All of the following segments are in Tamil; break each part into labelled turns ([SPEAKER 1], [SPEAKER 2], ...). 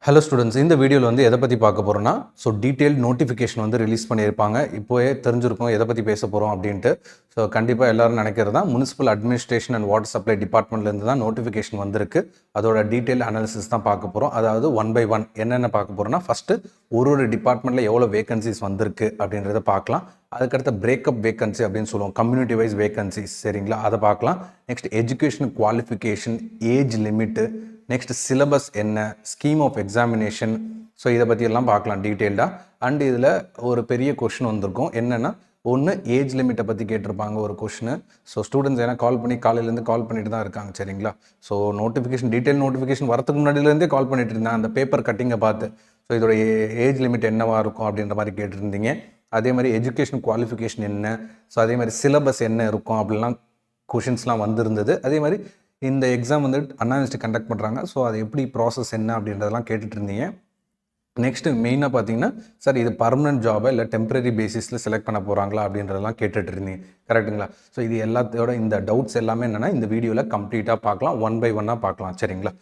[SPEAKER 1] ஹலோ ஸ்டூடெண்ட்ஸ், இந்த வீடியோவில் வந்து எதை பற்றி பார்க்க போகிறோன்னா, டீட்டெயில்டு நோட்டிஃபிகேஷன் வந்து ரிலீஸ் பண்ணியிருப்பாங்க. இப்போவே தெரிஞ்சிருக்கும் எதை பற்றி பேச போகிறோம் அப்படின்ட்டு. கண்டிப்பாக எல்லோரும் நினைக்கிறது தான் municipal administration and water supply டிபார்ட்மெண்ட்லேருந்து தான் நோட்டிஃபிகேஷன் வந்திருக்கு. அதோட டீட்டெயில் அனாலிசிஸ் தான் பார்க்க போகிறோம். அதாவது 1 by 1 என்னென்ன பார்க்க போகிறோம்னா, ஃபஸ்ட்டு ஒரு டிபார்ட்மெண்ட்டில் எவ்வளோ வேகன்சிஸ் வந்திருக்கு அப்படின்றத பார்க்கலாம். அதுக்கடுத்த பிரேக்கப் வேகன்சி அப்படின்னு சொல்லுவோம், கம்யூனிட்டி வைஸ் வேகன்சிஸ், சரிங்களா, அதை பார்க்கலாம். Next education qualification, age limit, next syllabus என்ன, ஸ்கீம் ஆஃப் எக்ஸாமினேஷன், இதை பற்றியெல்லாம் பார்க்கலாம் டீட்டெயில்டாக. அண்ட் இதில் ஒரு பெரிய கொஷின் வந்திருக்கும். என்னென்னா, ஒன்று ஏஜ் லிமிட்டை பற்றி கேட்டிருப்பாங்க ஒரு கொஷினு. ஸ்டூடெண்ட்ஸ் ஏன்னா கால் பண்ணி காலையிலேருந்து கால் பண்ணிட்டு தான் இருக்காங்க, சரிங்களா. நோட்டிஃபிகேஷன் டீட்டெயில் நோட்டிஃபிகேஷன் வரதுக்கு முன்னாடியிலேருந்தே கால் பண்ணிட்டு இருந்தேன் அந்த பேப்பர் கட்டிங்கை பார்த்து. இதோட ஏஜ் லிமிட் என்னவாக இருக்கும் அப்படின்ற மாதிரி கேட்டுருந்தீங்க. அதே மாதிரி எஜுகேஷன் குவாலிஃபிகேஷன் என்ன, அதே மாதிரி சிலபஸ் என்ன இருக்கும் அப்படிலாம் கொஷின்ஸ்லாம் வந்திருந்தது. அதே மாதிரி இந்த எக்ஸாம் வந்து அண்ணா யூனிவர்சிட்டி கண்டக்ட் பண்ணுறாங்க. அது எப்படி ப்ராசஸ் என்ன அப்படின்றதெல்லாம் கேட்டுட்டு இருந்தீங்க. நெக்ஸ்ட்டு மெயினாக பார்த்தீங்கன்னா, சார் இது பர்மனன்ட் ஜாபா இல்லை டெம்பரரி பேசிஸில் செலக்ட் பண்ண போகிறாங்களா அப்படின்றதெல்லாம் கேட்டுட்டு இருந்தீங்க, கரெக்டுங்களா. இது எல்லாத்தையோட இந்த டவுட்ஸ் எல்லாமே என்னென்னா இந்த வீடியோவில் கம்ப்ளீட்டாக பார்க்கலாம், 1 by 1 பார்க்கலாம், சரிங்களா.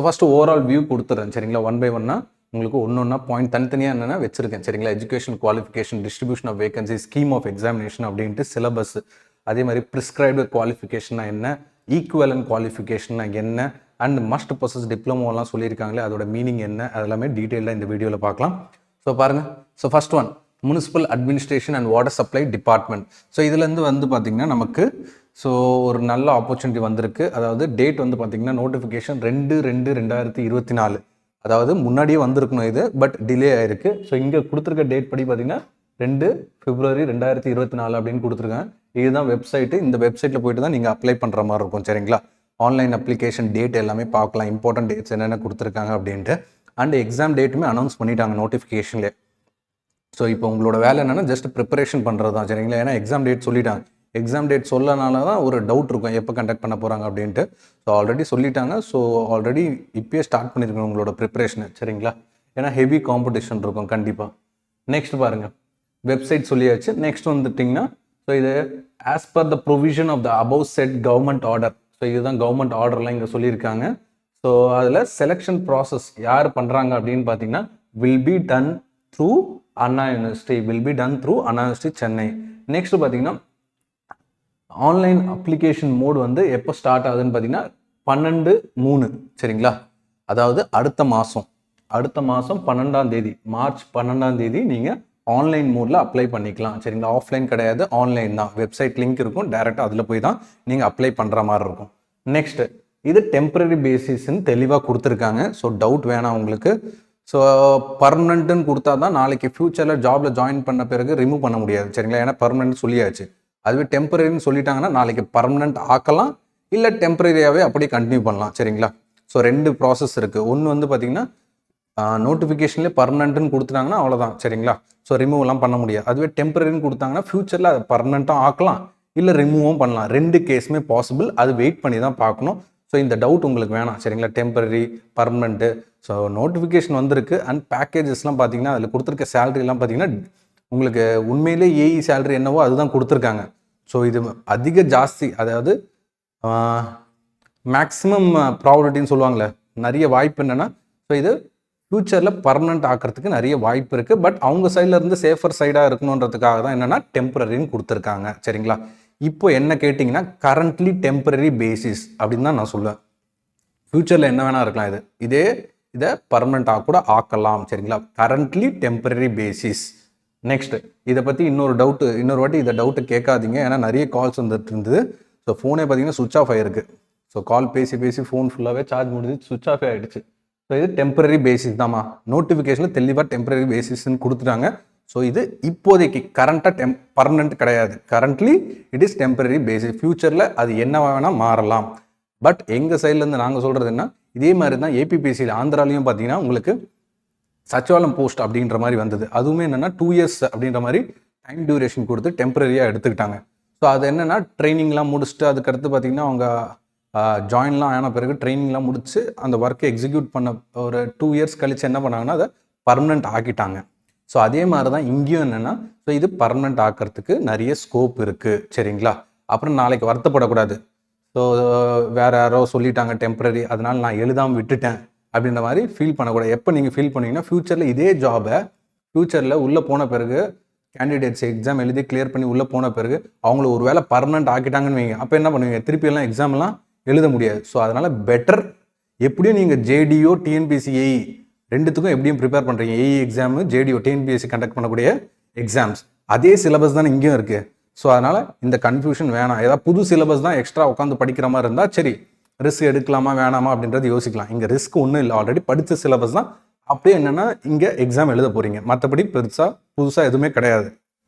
[SPEAKER 1] ஃபஸ்ட்டு ஓவரால் வியூ கொடுத்துறேன், சரிங்களா. 1 by 1 உங்களுக்கு ஒன்று பாயிண்ட் தனித்தனியாக என்னென்னா வச்சுருக்கேன், சரிங்களா. Education qualification, distribution of vacancy, scheme of examination அப்படின்ட்டு சிலபஸ், அதே மாதிரி ப்ரிஸ்கிரைப்டு குவாலிஃபிகேஷனா என்ன, ஈக்குவலன்ட் குவாலிஃபிகேஷன் என்ன, அண்ட் மஸ்ட் ப்ரொசஸ் டிப்ளமோலாம் சொல்லியிருக்காங்களே அதோட மீனிங் என்ன, அதெல்லாமே டீட்டெயிலாக இந்த வீடியோவில் பார்க்கலாம். பாருங்கள். First one municipal administration and water supply department. இதுலேருந்து வந்து பார்த்திங்கன்னா நமக்கு ஒரு நல்ல ஆப்பர்ச்சுனிட்டி வந்திருக்கு. அதாவது டேட் வந்து பார்த்திங்கன்னா நோட்டிஃபிகேஷன் 2/2/2024, அதாவது முன்னாடியே வந்திருக்கணும் இது, பட் டிலே ஆயிருக்கு. இங்கே கொடுத்துருக்க டேட் படி பார்த்திங்கன்னா 2 February 2024 அப்படின்னு கொடுத்துருக்கேன். இதுதான் வெப்சைட்டு. இந்த வெப்சைட்டில் போய்ட்டு தான் நீங்கள் அப்ளை பண்ணுற மாதிரி இருக்கும், சரிங்களா. ஆன்லைன் அப்ளிகேஷன் டேட் எல்லாமே பார்க்கலாம், இம்பார்ட்டன்ட் டேட்ஸ் என்னென்ன கொடுத்துருக்காங்க அப்படின்ட்டு. அண்ட் எக்ஸாம் டேட்டுமே அனௌன்ஸ் பண்ணிட்டாங்க நோட்டிஃபிகேஷன்லேயே. இப்போ உங்களோட வேலை என்னென்னா ஜஸ்ட் ப்ரிப்பரேஷன் பண்ணுறது தான், சரிங்களா. ஏன்னா எக்ஸாம் டேட் சொல்லிட்டாங்க. எக்ஸாம் டேட் சொல்லனால தான் ஒரு டவுட் இருக்கும் எப்போ கண்டக்ட் பண்ண போகிறாங்க அப்படின்ட்டு. ஆல்ரெடி சொல்லிட்டாங்க. ஆல்ரெடி இப்போயே ஸ்டார்ட் பண்ணியிருக்கணும் உங்களோட ப்ரிப்பரேஷனு, சரிங்களா. ஏன்னா ஹெவி காம்படிஷன் இருக்கும் கண்டிப்பாக. நெக்ஸ்ட் பாருங்கள், வெப்சைட் சொல்லியாச்சு. நெக்ஸ்ட் வந்துட்டிங்கன்னா இது as per the provision of the above said government order. இதுதான் கவர்மெண்ட் ஆர்டர்லாம் இங்கே சொல்லியிருக்காங்க. அதில் செலெக்ஷன் ப்ராசஸ் யார் பண்ணுறாங்க அப்படின்னு பார்த்தீங்கன்னா will be done through Anna university Chennai. Next பார்த்தீங்கன்னா ஆன்லைன் அப்ளிகேஷன் மோட் வந்து எப்போ ஸ்டார்ட் ஆகுதுன்னு பார்த்தீங்கன்னா 12/3, சரிங்களா. அதாவது அடுத்த மாதம் 12ஆம் தேதி, மார்ச் 12ஆம் தேதி நீங்கள் ஆன்லைன் மோடில் அப்ளை பண்ணிக்கலாம், சரிங்களா. ஆஃப்லைன் கிடையாது, ஆன்லைன் தான். வெப்சைட் லிங்க் இருக்கும், டேரெக்டாக அதில் போய் தான் நீங்கள் அப்ளை பண்ணுற மாதிரி இருக்கும். நெக்ஸ்ட்டு இது டெம்பரரி பேசிஸ்ன்னு தெளிவாக கொடுத்துருக்காங்க. டவுட் வேணாம் உங்களுக்கு. பர்மனெண்ட்டுன்னு கொடுத்தா தான் நாளைக்கு ஃப்யூச்சரில் ஜாபில் ஜாயின் பண்ண பிறகு ரிமூவ் பண்ண முடியாது, சரிங்களா. ஏன்னா பர்மனெண்ட் சொல்லியாச்சு. அதுவே டெம்பரரின்னு சொல்லிட்டாங்கன்னா நாளைக்கு பர்மனெண்ட் ஆக்கலாம், இல்லை டெம்பரரியாகவே அப்படியே கண்டினியூ பண்ணலாம், சரிங்களா. 2 ப்ராசஸ் இருக்குது. ஒன்று வந்து பார்த்திங்கன்னா நோட்டிஃபிகேஷன்லேயே பர்மனெண்ட்டுன்னு கொடுத்துட்டாங்கன்னா அவ்வளோதான், சரிங்களா. ரிமூவ்லாம் பண்ண முடியாது. அதுவே டெம்பரரின்னு கொடுத்தாங்கன்னா ஃப்யூச்சரில் அதை பர்மனெண்ட்டாக ஆக்கலாம், இல்லை ரிமூவும் பண்ணலாம். 2 கேஸுமே பாசிபிள். அது வெயிட் பண்ணி தான் பார்க்கணும். இந்த டவுட் உங்களுக்கு வேணாம், சரிங்களா. Temporary, permanent. நோட்டிஃபிகேஷன் வந்திருக்கு. அண்ட் பேக்கேஜஸ்லாம் பார்த்தீங்கன்னா அதில் கொடுத்துருக்க சேலரிலாம் பார்த்தீங்கன்னா உங்களுக்கு உண்மையிலே ஏஇ சேலரி என்னவோ அதுதான் கொடுத்துருக்காங்க. இது அதிக ஜாஸ்தி, அதாவது மேக்ஸிமம் ப்ராபபிலிட்டின்னு சொல்லுவாங்களே, நிறைய வாய்ப்பு என்னென்னா இது ஃப்யூச்சரில் பர்மனெண்ட் ஆக்கிறதுக்கு நிறைய வாய்ப்பு இருக்குது. பட் அவங்க சைடில் இருந்து சேஃபர் சைடாக இருக்கணுன்றதுக்காக தான் என்னென்னா டெம்பரரின்னு கொடுத்துருக்காங்க, சரிங்களா. இப்போ என்ன கேட்டிங்கன்னா கரண்ட்லி டெம்பரரி பேசிஸ் அப்படின்னு தான் நான் சொல்லுவேன். ஃப்யூச்சரில் என்ன வேணால் இருக்கலாம். இதை பர்மனெண்ட்டாக கூட ஆக்கலாம், சரிங்களா. Currently temporary basis. நெக்ஸ்ட் இதை பற்றி இன்னொரு வாட்டி இதை டவுட்டு கேட்காதீங்க. ஏன்னா நிறைய கால்ஸ் வந்துட்டு இருந்தது. ஃபோனே பார்த்தீங்கன்னா சுவிச் ஆஃப் ஆகிருக்கு. கால் பேசி ஃபோன் ஃபுல்லாகவே சார்ஜ் முடிஞ்சு சுவிச் ஆஃப் ஆகிடுச்சு. இது டெம்பரரி பேசிஸ் தான்மா. நோட்டிஃபிகேஷனில் தெளிவாக டெம்பரரி பேசிஸ்ன்னு கொடுத்துட்டாங்க. இது இப்போதைக்கு கரண்ட்டாக பர்மனெண்ட் கிடையாது. Currently it is temporary basis. ஃப்யூச்சரில் அது என்ன வேணால் மாறலாம். பட் எங்கள் சைட்லேருந்து நாங்கள் சொல்கிறது என்ன, இதே மாதிரி தான் ஏபிபிசியில் ஆந்திராலையும் பார்த்தீங்கன்னா உங்களுக்கு சச்சிவாலம் போஸ்ட் அப்படின்ற மாதிரி வந்தது. அதுவுமே என்னென்னா 2 years அப்படின்ற மாதிரி டைம் டியூரேஷன் கொடுத்து டெம்பரரியாக எடுத்துக்கிட்டாங்க. அது என்னென்னா ட்ரைனிங்லாம் முடிச்சுட்டு அதுக்கடுத்து பார்த்தீங்கன்னா அவங்க ஜாயின்லாம் ஆன பிறகு ட்ரைனிங்லாம் முடிச்சு அந்த ஒர்க்கை எக்ஸிக்யூட் பண்ண ஒரு 2 years கழிச்சு என்ன பண்ணாங்கன்னா அதை பர்மனெண்ட் ஆக்கிட்டாங்க. அதே மாதிரி தான் இங்கேயும் என்னென்னா இது பர்மனெண்ட் ஆக்கிறதுக்கு நிறைய ஸ்கோப் இருக்குது, சரிங்களா. அப்புறம் நாளைக்கு வருத்தப்படக்கூடாது. வேறு யாரோ சொல்லிட்டாங்க டெம்பரரி, அதனால் நான் எழுதாமல் விட்டுட்டேன் அப்படின்ற மாதிரி ஃபீல் பண்ணக்கூடாது. எப்போ நீங்கள் ஃபீல் பண்ணீங்கன்னா ஃப்யூச்சரில் இதே ஜாபை ஃப்யூச்சரில் உள்ளே போன பிறகு கேண்டிடேட்ஸ் எக்ஸாம் எழுதி கிளியர் பண்ணி உள்ளே போன பிறகு அவங்கள ஒரு வேளை பர்மனெண்ட் ஆக்கிட்டாங்கன்னு வைங்க, அப்போ என்ன பண்ணுவீங்க? திருப்பி எல்லாம் எக்ஸாம்லாம் எழுத முடியாது. ஸோ அதனால் பெட்டர் எப்படியும் நீங்கள் ஜேடிஓ டிஎன்பிஎஸ்சி ஏஇ ரெண்டுத்துக்கும் எப்படியும் ப்ரிப்பேர் பண்ணுறீங்க. AE exam JDO TNPSC conduct பண்ணக்கூடிய எக்ஸாம்ஸ் அதே சிலபஸ் தானே இங்கேயும் இருக்குது. ஸோ அதனால் இந்த கன்ஃபியூஷன் வேணாம். ஏதாவது புது சிலபஸ் தான் எக்ஸ்ட்ரா உட்காந்து படிக்கிற மாதிரி இருந்தால் சரி, ரிஸ்க் எடுக்கலாமா வேணாமா அப்படின்றது யோசிக்கலாம். இங்கே ரிஸ்க் ஒன்றும் இல்லை, ஆல்ரெடி படித்த சிலபஸ் தான். அப்படியே என்னென்னா இங்கே எக்ஸாம் எழுத போகிறீங்க, மற்றபடி புதுசாக எதுவுமே கிடையாது.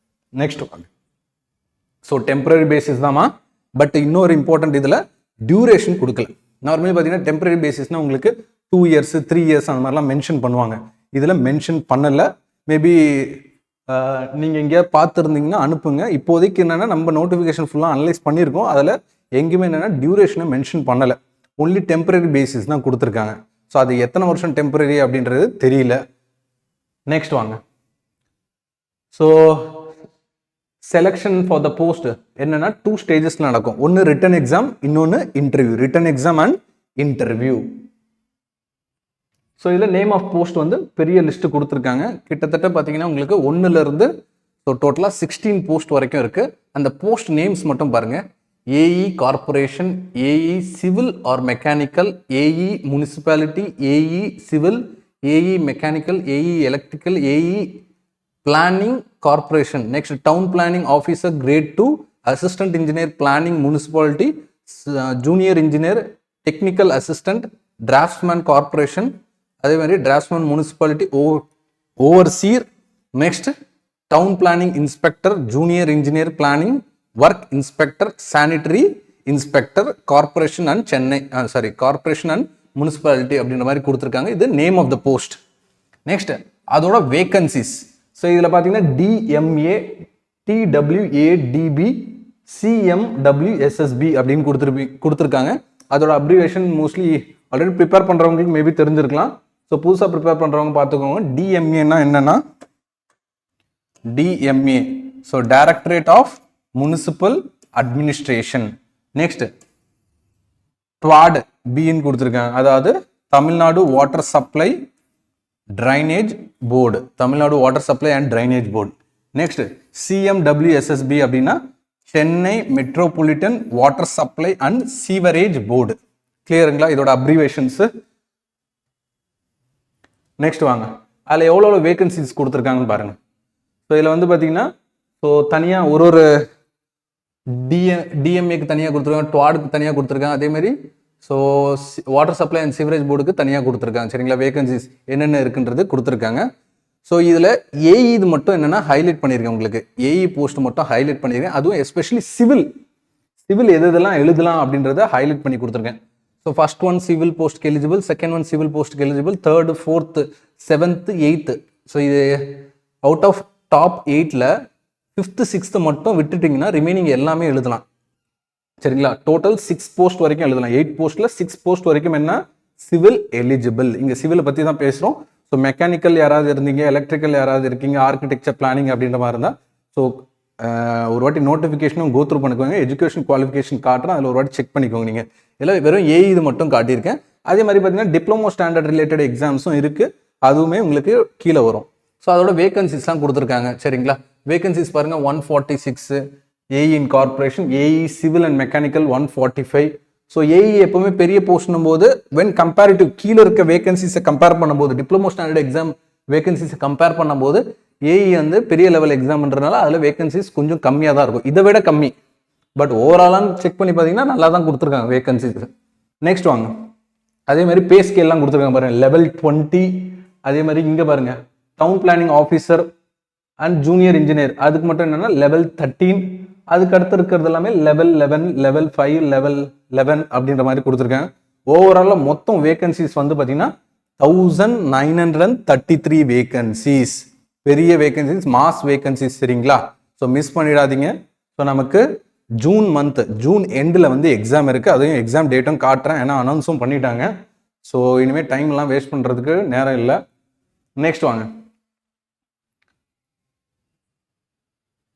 [SPEAKER 1] நெக்ஸ்ட் வாங்க. ஸோ டெம்பரரி பேசிஸ் தான்மா. பட் இன்னொரு இம்பார்ட்டன்ட் இதில் டியூரேஷன் கொடுக்கல. நார்மலி பார்த்தீங்கன்னா டெம்பரரி பேசிஸ்னால் உங்களுக்கு 2 years 3 years அந்த மாதிரிலாம் மென்ஷன் பண்ணுவாங்க. இதில் மென்ஷன் பண்ணலை. மேபி நீங்கள் எங்கேயாவது பார்த்துருந்தீங்கன்னா அனுப்புங்க. இப்போதைக்கு என்னென்னா நம்ம நோட்டிஃபிகேஷன் ஃபுல்லாக அனலைஸ் பண்ணியிருக்கோம். அதில் எங்கேயுமே என்னென்னா டியூரேஷனை மென்ஷன் பண்ணலை. ஒன்லி டெம்பரரி பேசிஸ் தான் கொடுத்துருக்காங்க. ஸோ அது எத்தனை வருஷம் டெம்பரரி அப்படின்றது தெரியல. நெக்ஸ்ட் வாங்க. So selection for the post என்னன்னா 2 stagesல நடக்கும். ஒன்று ரிட்டன் எக்ஸாம், இன்னொன்று interview. Written exam and interview. So இதில் நேம் ஆஃப் போஸ்ட் வந்து பெரிய லிஸ்ட்டு கொடுத்துருக்காங்க. கிட்டத்தட்ட பார்த்தீங்கன்னா உங்களுக்கு 1லேருந்து ஸோ டோட்டலாக 16 போஸ்ட் வரைக்கும் இருக்குது. அந்த போஸ்ட் நேம்ஸ் மட்டும் பாருங்கள். AE corporation, AE civil or mechanical, AE municipality, AE civil, AE mechanical, AE electrical, AE planning corporation. Next town planning officer grade 2, assistant engineer planning municipality, junior engineer, technical assistant, draftsman corporation, அதே மாதிரி draftsman municipality overseer. Next town planning inspector, junior engineer planning, work inspector, sanitary inspector, corporation and Chennai corporation and municipality அப்படின்ற மாதிரி கொடுத்துருக்காங்க. இது name of the post. Next அதோட வேகன்சிஸ். ஸோ இதில் பார்த்தீங்கன்னா டிஎம்ஏ, டிடபிள்யூஏடிபி, சிஎம்டபிள்யூஎஸ்எஸ்பி அப்படின்னு கொடுத்துருக்காங்க. அதோட அப்ரிவேஷன் மோஸ்ட்லி ஆல்ரெடி ப்ரிப்பேர் பண்ணுறவங்களுக்கு மேபி தெரிஞ்சிருக்கலாம். ஸோ புதுசாக ப்ரிப்பேர் பண்ணுறவங்க பார்த்துக்கோங்க. டிஎம்ஏன்னா என்னன்னா DMA so directorate of municipal administration. Next ட்வாட் பின்னு கொடுத்துருக்காங்க, அதாவது Tamil Nadu water supply drainage board, Tamil Nadu water supply and drainage board. Next CMWSSB அப்படின்னா Chennai metropolitan water supply and sewerage board. கிளியருங்களா இதோட அப்ரிவேஷன்ஸ்? நெக்ஸ்ட் வாங்க. அதில் எவ்வளோ வேகன்சிஸ் கொடுத்துருக்காங்கன்னு பாருங்க. ஸோ இதில் வந்து பார்த்தீங்கன்னா ஸோ தனியாக ஒரு டிஎம்ஏக்கு தனியாக கொடுத்துருக்காங்க, ட்வாடுக்கு தனியாக கொடுத்துருக்காங்க, அதேமாதிரி so water supply and sewerage போர்டுக்கு தனியாக கொடுத்துருக்காங்க. சரிங்களா, வேகன்சிஸ் என்னென்ன இருக்குன்றது கொடுத்துருக்காங்க. ஸோ இதில் ஏஇ இது மட்டும் என்னென்னா ஹைலைட் பண்ணியிருக்கேன் உங்களுக்கு. ஏஇ போஸ்ட் மட்டும் ஹைலைட் பண்ணியிருக்கேன். அதுவும் எஸ்பெஷலி சிவில் எதெல்லாம் எழுதலாம் அப்படின்றத ஹைலைட் பண்ணி கொடுத்துருக்கேன். ஸோ ஃபர்ஸ்ட் ஒன் சிவில் போஸ்ட்க்கு எலிஜிபிள், செகண்ட் ஒன் சிவில் போஸ்ட்க்கு eligible, 3rd 4th 7th 8th. So இது அவுட் ஆஃப் டாப் 8ல் 5th 6th மட்டும் விட்டுட்டிங்கன்னா ரிமைனிங் எல்லாமே எழுதலாம். சரிங்களா, டோட்டல் 6 போஸ்ட் வரைக்கும் எழுதலாம். 8 போஸ்ட்டில் 6 போஸ்ட் வரைக்கும் என்ன சிவில் எலிஜிபிள். இங்கே சிவிலை பற்றி தான் பேசுகிறோம். ஸோ மெக்கானிக்கல் யாராவது இருந்தீங்க, எலக்ட்ரிக்கல் யாராவது இருக்கீங்க, ஆர்கிடெக்சர் பிளானிங் அப்படின்ற மாதிரி இருந்தால் ஸோ ஒரு வாட்டி நோட்டிஃபிகேஷனும் கோத்ரூ பண்ணிக்கோங்க. எஜுகேஷன் குவாலிஃபிகேஷன் காட்டுறேன், அதில் ஒரு வாட்டி செக் பண்ணிக்கோங்க. நீங்கள் இல்லை வெறும் ஏஇ இது மட்டும் காட்டியிருக்கேன். அதே மாதிரி பார்த்தீங்கன்னா டிப்ளமோ ஸ்டாண்டர்ட் ரிலேட்டட் எக்ஸாம்ஸும் இருக்குது, அதுவுமே உங்களுக்கு கீழே வரும். ஸோ அதோட வேகன்சிஸ்லாம் கொடுத்துருக்காங்க. சரிங்களா, வேகன்சிஸ் பாருங்கள் 146, AE in corporation, AE civil and mechanical 145. So AE எப்பவுமே பெரிய போஸ்ட்னும் போது வென் கம்பேரிட்டிவ் கீழே இருக்க வேகன்சிஸை கம்பேர் பண்ணும்போது, டிப்ளமோ ஸ்டாண்டர்ட் எக்ஸாம் வேகன்சிஸை கம்பேர் பண்ணும்போது ஏஇ வந்து பெரிய லெவல் எக்ஸாம்ன்றனால அதில் வேகன்சிஸ் கொஞ்சம் கம்மியாக தான் இருக்கும், இதை விட கம்மி. பட் ஓவராலாக செக் பண்ணி பார்த்தீங்கன்னா நல்லா தான் கொடுத்துருக்காங்க வேகன்சிஸ். நெக்ஸ்ட் வாங்க. அதே மாதிரி பே ஸ்கேல்லாம் கொடுத்துருக்காங்க பாருங்க, level 20. அதே மாதிரி இங்கே பாருங்க down planning officer and junior engineer, அதுக்கு மட்டும் என்னன்னா level 13. அதுக்கு அடுத்து இருக்கிறது எல்லாமே level 11, level 5, level 11 அப்படின்ற மாதிரி கொடுத்துருக்காங்க. ஓவராலாக மொத்தம் வேகன்சிஸ் வந்து பார்த்தீங்கன்னா 1933 வேகன்சிஸ். பெரிய வேகன்சிஸ், மாஸ் வேகன்சிஸ். சரிங்களா, ஸோ மிஸ் பண்ணிடாதீங்க. ஸோ நமக்கு ஜூன் எண்டில் வந்து எக்ஸாம் இருக்குது. அதையும் எக்ஸாம் டேட்டும் காட்டுறேன், ஏன்னா அனௌன்ஸும் பண்ணிட்டாங்க. ஸோ இனிமேல் டைம்லாம் வேஸ்ட் பண்ணுறதுக்கு நேரம் இல்லை. நெக்ஸ்ட் வாங்க.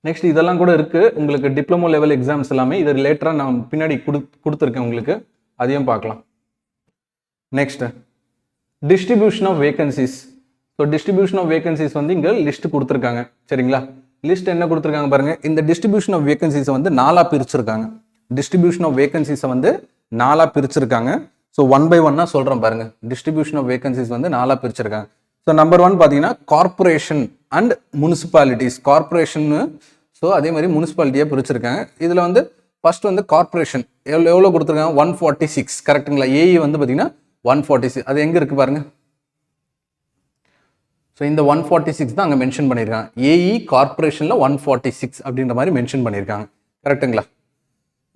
[SPEAKER 1] நெக்ஸ்ட் இதெல்லாம் கூட இருக்குது உங்களுக்கு, டிப்ளமோ லெவல் எக்ஸாம்ஸ் எல்லாமே. இது லேட்டராக நான் பின்னாடி கொடுத்துருக்கேன் உங்களுக்கு, அதையும் பார்க்கலாம். Next distribution of vacancies. So distribution of vacancies வந்து இங்கே லிஸ்ட் கொடுத்துருக்காங்க சரிங்களா. லிஸ்ட் என்ன கொடுத்துருக்காங்க பாருங்க. இந்த டிஸ்ட்ரிபியூஷன் ஆஃப் வேகன்சிஸை வந்து 4ஆக பிரிச்சிருக்காங்க. டிஸ்ட்ரிபியூஷன் ஆஃப் வேகன்சிஸை வந்து 4ஆக பிரிச்சிருக்காங்க. ஸோ 1 by 1 சொல்கிறேன் பாருங்க. டிஸ்ட்ரிபியூஷன் ஆஃப் வேகன்சிஸ் வந்து 4ஆக பிரிச்சிருக்காங்க. ஸோ நம்பர் 1 பார்த்தீங்கன்னா corporation and municipalities. Corporation so அதே மாதிரி முனிசிபாலிட்டியாக பிரிச்சிருக்காங்க. இதில் வந்து ஃபர்ஸ்ட் வந்து கார்பரேஷன் எவ்வளோ கொடுத்துருக்காங்க 146 கரெக்டுங்களா. ஏஇ வந்து பார்த்தீங்கன்னா 146. அது எங்கே இருக்குது பாருங்க. ஸோ இந்த 146 தான் அங்கே மென்ஷன் பண்ணியிருக்காங்க. ஏஇ கார்பரேஷனில் 146 அப்படின்ற மாதிரி மென்ஷன் பண்ணியிருக்காங்க கரெக்டுங்களா.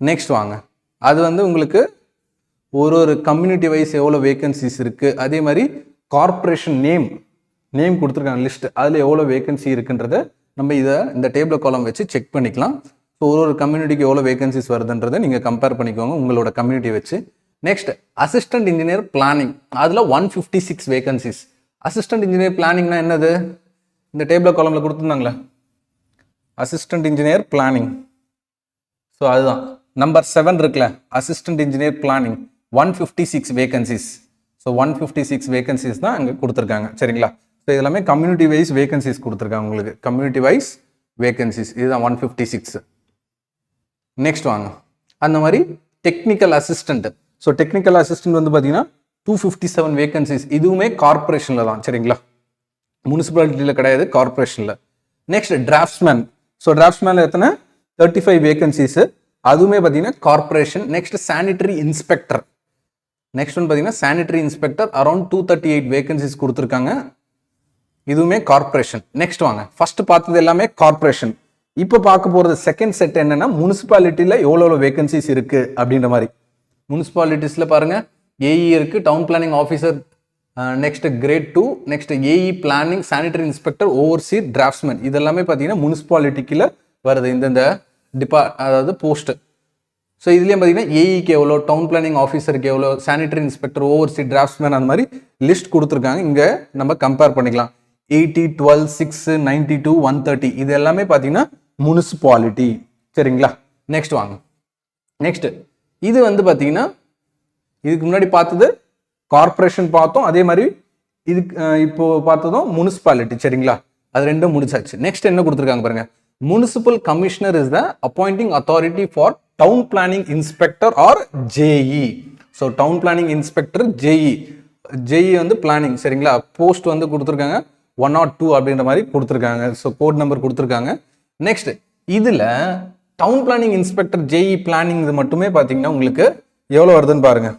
[SPEAKER 1] நெக்ஸ்ட் வாங்க. அது வந்து உங்களுக்கு ஒரு கம்யூனிட்டி வைஸ் எவ்வளோ வேகன்சிஸ் இருக்குது, அதே மாதிரி கார்பரேஷன் நேம் கொடுத்துருக்காங்க லிஸ்ட், அதில் எவ்வளோ வேகன்சி இருக்குன்றத நம்ம இந்த டேபிள் காலம் வச்சு செக் பண்ணிக்கலாம். ஸோ ஒரு கம்யூனிட்டிக்கு எவ்வளோ வேகன்சிஸ் வருதுன்றதை நீங்கள் கம்பேர் பண்ணிக்கோங்க உங்களோட கம்யூனிட்டி வச்சு. நெக்ஸ்ட் அசிஸ்டன்ட் இன்ஜினியர் பிளானிங், அதில் 156 வேகன்சிஸ். அசிஸ்டன்ட் இன்ஜினியர் பிளானிங்னா என்னது, இந்த டேபிள் காலமில் கொடுத்துருந்தாங்களே அசிஸ்டன்ட் இன்ஜினியர் பிளானிங். ஸோ அதுதான் நம்பர் 7 இருக்குல்ல, assistant engineer planning 156 vacancies. So 156 vacancies தான் அங்கே கொடுத்துருக்காங்க சரிங்களா. ஸோ இதெல்லாமே கம்யூனிட்டி வைஸ் வேகன்சிஸ் கொடுத்துருக்காங்க உங்களுக்கு. கம்யூனிட்டி வைஸ் வேகன்சிஸ் இதுதான் 156. நெக்ஸ்ட் வாங்க. அந்த மாதிரி technical assistant. So technical assistant வந்து பார்த்தீங்கன்னா 257 வேகன்சிஸ். இதுவுமே கார்பரேஷனில் தான் சரிங்களா, முனிசிபாலிட்டியில் கிடையாது, கார்பரேஷனில். Next draftsman. ஸோ டிராஃப்ட்ஸ்மேனில் எத்தனை 35 வேகன்சிஸ். அதுவுமே பார்த்தீங்கன்னா corporation. Next sanitary inspector. Next one பார்த்தீங்கன்னா சானிட்டரி இன்ஸ்பெக்டர் அரௌண்ட் 238 வேகன்சிஸ் கொடுத்துருக்காங்க. இதுவுமே கார்பரேஷன். நெக்ஸ்ட் வாங்க. ஃபர்ஸ்ட் பார்த்தது எல்லாமே கார்பரேஷன். இப்போ பார்க்க போகிறது செகண்ட் செட் என்னன்னா முனிசிபாலிட்டியில் எவ்வளோ வேகன்சிஸ் இருக்கு அப்படின்ற மாதிரி. முனிசிபாலிட்டிஸில் பாருங்க ஏஇ இருக்கு, town planning officer, next grade 2, next AE planning, sanitary inspector, oversee, draftsman. இதெல்லாமே பார்த்தீங்கன்னா முனிசிபாலிட்டிக்குள்ள வருது இந்த அதாவது போஸ்ட். ஸோ இதுலேயும் பார்த்தீங்கன்னா ஏஇக்கு எவ்வளோ, டவுன் பிளானிங் ஆஃபீஸருக்கு எவ்வளோ, சானிட்டரி இன்ஸ்பெக்டர், ஓவர்சீ, டிராஃப்ட்ஸ்மேன் அந்த மாதிரி லிஸ்ட் கொடுத்துருக்காங்க. இங்கே நம்ம கம்பேர் பண்ணிக்கலாம். 80, 12, 6, 92, 130 இது எல்லாமே பார்த்தீங்கன்னா முனிசிபாலிட்டி சரிங்களா. நெக்ஸ்ட் வாங்க. நெக்ஸ்ட் இது வந்து பார்த்தீங்கன்னா இதுக்கு முன்னாடி பார்த்தது கார்பரேஷன் பார்த்தோம், அதே மாதிரி இதுக்கு இப்போ பார்த்ததும் முனிசிபாலிட்டி சரிங்களா. அது ரெண்டும் முடிச்சாச்சு. நெக்ஸ்ட் என்ன கொடுத்துருக்காங்க பாருங்க. Municipal commissioner is the appointing authority for town planning inspector or JE. So town planning inspector JE வந்து பிளானிங் சரிங்களா. போஸ்ட் வந்து கொடுத்துருக்காங்க 102 அப்படின்ற மாதிரி கொடுத்துருக்காங்க. ஸோ கோட் நம்பர் கொடுத்துருக்காங்க. நெக்ஸ்ட் இதில் town planning inspector JE planning இது மட்டுமே பார்த்தீங்கன்னா உங்களுக்கு எவ்வளோ வருதுன்னு பாருங்க.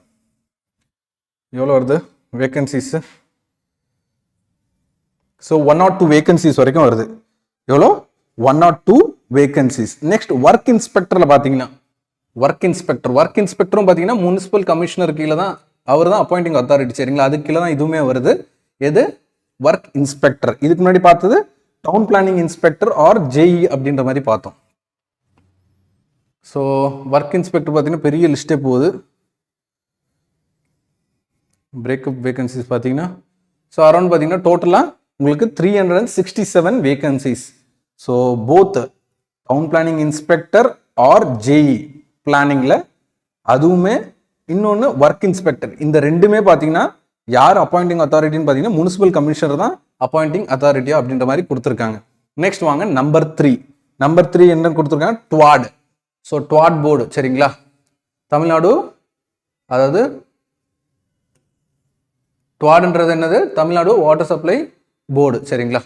[SPEAKER 1] எவ்வளோ வருது வேகன்சிஸ். ஸோ 102 வேகன்சிஸ் வரைக்கும் வருது. எவ்வளோ 102 வேகன்சிஸ். நெக்ஸ்ட் ஒர்க் இன்ஸ்பெக்டர்ல பார்த்தீங்கன்னா ஒர்க் இன்ஸ்பெக்டரும் பார்த்தீங்கன்னா முனிசிபல் கமிஷனர் கீழே தான், அவர் தான் அப்பாயிண்டிங் அத்தாரிட்டி சரிங்களா. அதுக்கு கீழே தான் இதுவுமே வருது. எது ஒர்க் இன்ஸ்பெக்டர். இதுக்கு முன்னாடி பார்த்தது town planning inspector or JE அப்படின்ற மாதிரி பார்த்தோம். ஸோ ஒர்க் இன்ஸ்பெக்டர் பார்த்தீங்கன்னா பெரிய லிஸ்டே போகுது. பிரேக்கப் வேகன்சிஸ் பார்த்தீங்கன்னா ஸோ அரௌண்ட் பார்த்தீங்கன்னா டோட்டலாக உங்களுக்கு 367 vacancies. So both town planning inspector or JE பிளானிங்கில், அதுவுமே இன்னொன்று ஒர்க் இன்ஸ்பெக்டர். இந்த ரெண்டுமே பார்த்தீங்கன்னா யார் அப்பாயிண்டிங் அத்தாரிட்டின்னு பார்த்தீங்கன்னா முனிசிபல் கமிஷனர் தான் அப்பாயிண்டிங் அத்தாரிட்டியா அப்படின்ற மாதிரி கொடுத்துருக்காங்க. நெக்ஸ்ட் வாங்க நம்பர் 3. நம்பர் 3 என்ன கொடுத்துருக்காங்க டுவாட். ஸோ டுவாட் போர்டு சரிங்களா. தமிழ்நாடு, அதாவது டுவாட்ன்றது என்னது, தமிழ்நாடு வாட்டர் சப்ளை போர்டு சரிங்களா.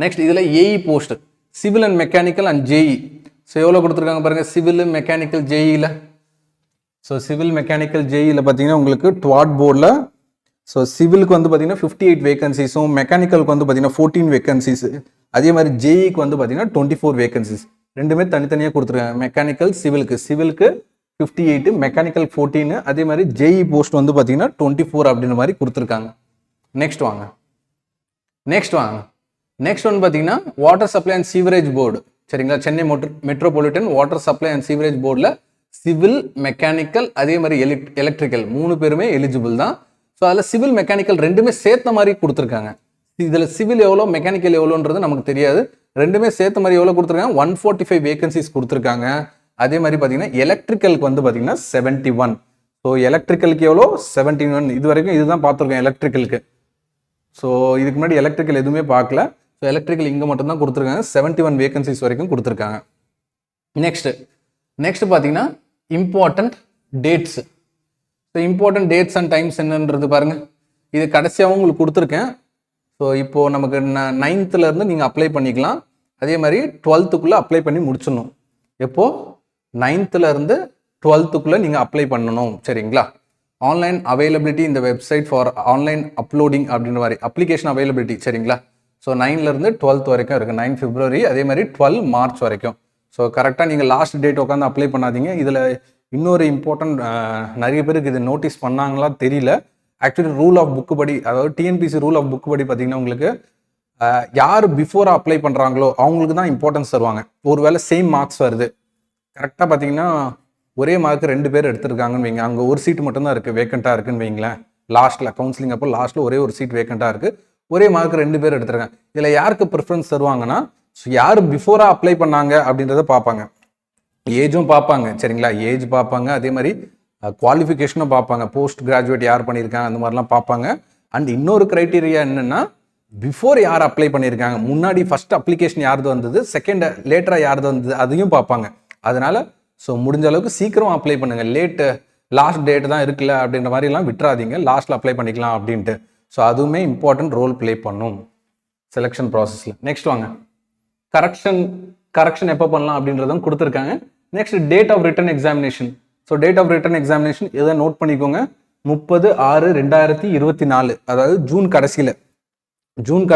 [SPEAKER 1] நெக்ஸ்ட் இதில் AE post civil and mechanical and JE. So எவ்வளோ கொடுத்துருக்காங்க பாருங்க சிவில் மெக்கானிக்கல் ஜேஇயில். ஸோ சிவில் மெக்கானிக்கல் ஜேஇயில் பார்த்தீங்கன்னா உங்களுக்கு டுவாட் போர்டில் ஸோ சிவிலுக்கு வந்து பார்த்தீங்கன்னா 58 வேகன்சிஸும், மெக்கானிக்கலுக்கு வந்து பார்த்தீங்கன்னா 14 வேகன்சிஸ், அதே மாதிரி ஜேஇக்கு வந்து பார்த்தீங்கன்னா 24 வேகன்சிஸ். ரெண்டுமே தனித்தனியாக கொடுத்துருக்காங்க. மெக்கானிக்கல் சிவிலுக்கு 58, மெக்கானிக்கல் 14, அதே மாதிரி ஜேஇ போஸ்ட் வந்து பார்த்தீங்கன்னா 24 அப்படின்ற மாதிரி கொடுத்துருக்காங்க. நெக்ஸ்ட் வாங்க. நெக்ஸ்ட் ஒன் பார்த்தீங்கன்னா water supply and sewerage board சரிங்களா. Chennai metropolitan water supply and sewerage போர்டில் சிவில், மெக்கானிக்கல், அதே மாதிரி எலக்ட்ரிக்கல் 3 பேருமே எலிஜிபிள் தான். ஸோ அதில் சிவில் மெக்கானிக்கல் ரெண்டுமே சேர்த்த மாதிரி கொடுத்துருக்காங்க. இதில் சிவில் எவ்வளோ, மெக்கானிக்கல் எவ்வளோன்றது நமக்கு தெரியாது. ரெண்டுமே சேர்த்த மாதிரி எவ்வளோ கொடுத்துருக்காங்க 145 வேகன்சிஸ் கொடுத்துருக்காங்க. அதே மாதிரி பார்த்தீங்கன்னா எலக்ட்ரிக்கலுக்கு வந்து பார்த்தீங்கன்னா 71. ஸோ எலக்ட்ரிக்கலுக்கு எவ்வளோ 71, இது வரைக்கும் இதுதான் பார்த்துருக்கோம் எலக்ட்ரிக்கலுக்கு. ஸோ இதுக்கு முன்னாடி எலக்ட்ரிக்கல் எதுவுமே பார்க்கல. ஸோ எலக்ட்ரிக்கல் இங்கே மட்டும்தான் கொடுத்துருக்காங்க. 71 வேகன்சிஸ் வரைக்கும் கொடுத்துருக்காங்க. நெக்ஸ்ட் பார்த்தீங்கன்னா important dates. So important dates and times என்னன்றது பாருங்கள், இது கடைசியாகவும் உங்களுக்கு கொடுத்துருக்கேன். ஸோ இப்போது நமக்கு 9th நீங்கள் அப்ளை பண்ணிக்கலாம். அதே மாதிரி 12th அப்ளை பண்ணி முடிச்சிடணும். எப்போது 9th 12th நீங்கள் அப்ளை பண்ணணும். சரிங்களா? ஆன்லைன் அவைலபிலிட்டி இந்த வெப்சைட் ஃபார் ஆன்லைன் அப்லோடிங் அப்படின்ற மாதிரி அப்ளிகேஷன் அவைலபிலிட்டி. சரிங்களா? ஸோ 9th 12th வரைக்கும் இருக்குது. 9 February, அதே மாதிரி 12 March வரைக்கும். ஸோ கரெக்டாக நீங்கள் லாஸ்ட் டேட் உட்காந்து அப்ளை பண்ணாதீங்க. இதில் இன்னொரு இம்பார்ட்டன்ட், நிறைய பேருக்கு இது நோட்டீஸ் பண்ணாங்களா தெரியல. ஆக்சுவலி ரூல் ஆஃப் புக்கு படி, அதாவது டிஎன்பிசி ரூல் ஆஃப் புக்கு படி பார்த்தீங்கன்னா உங்களுக்கு யார் பிஃபோராக அப்ளை பண்ணுறாங்களோ அவங்களுக்கு தான் இம்பார்ட்டன்ஸ் தருவாங்க. ஒருவேளை சேம் மார்க்ஸ் வருது, கரெக்டாக பார்த்தீங்கன்னா ஒரே மார்க் 2 பேர் எடுத்திருக்காங்கன்னு வைங்க, அங்கே ஒரு சீட் மட்டும்தான் இருக்குது, வேக்கண்ட்டாக இருக்குன்னு வைங்களேன். லாஸ்ட்டில் கவுன்சிலிங் அப்போ லாஸ்ட்டில் ஒரே ஒரு சீட் வேக்கண்ட்டாக இருக்குது, ஒரே மார்க் 2 பேர் எடுத்திருக்காங்க. இதில் யாருக்கு ப்ரிஃபரன்ஸ் தருவாங்கன்னா, ஸோ யார் பிஃபோராக அப்ளை பண்ணாங்க அப்படின்றத பார்ப்பாங்க. ஏஜும் பார்ப்பாங்க. சரிங்களா? ஏஜ் பார்ப்பாங்க, அதே மாதிரி குவாலிஃபிகேஷனும் பார்ப்பாங்க. போஸ்ட் கிராஜுவேட் யார் பண்ணியிருக்காங்க அந்த மாதிரிலாம் பார்ப்பாங்க. அண்ட் இன்னொரு க்ரைட்டீரியா என்னென்னா, பிஃபோர் யார் அப்ளை பண்ணியிருக்காங்க, முன்னாடி ஃபர்ஸ்ட் அப்ளிகேஷன் யாருது வந்தது, செகண்ட் லேட்டராக யாருது வந்தது, அதையும் பார்ப்பாங்க. அதனால ஸோ முடிஞ்ச அளவுக்கு சீக்கிரம் அப்ளை பண்ணுங்கள். லாஸ்ட் டேட் தான் இருக்குல்ல அப்படின்ற மாதிரிலாம் விட்டுறாதீங்க, லாஸ்ட்டில் அப்ளை பண்ணிக்கலாம் அப்படின்ட்டு. ஸோ அதுவுமே இம்பார்ட்டன்ட் ரோல் ப்ளே பண்ணும் செலெக்ஷன் ப்ராசஸில். நெக்ஸ்ட் வாங்க, கரெக்ஷன் எப்போ பண்ணலாம் அப்படின்றதும் கொடுத்துருக்காங்க. Next date of written examination. So date of written examination இதை நோட் பண்ணிக்கோங்க, 30/6/2024, அதாவது ஜூன்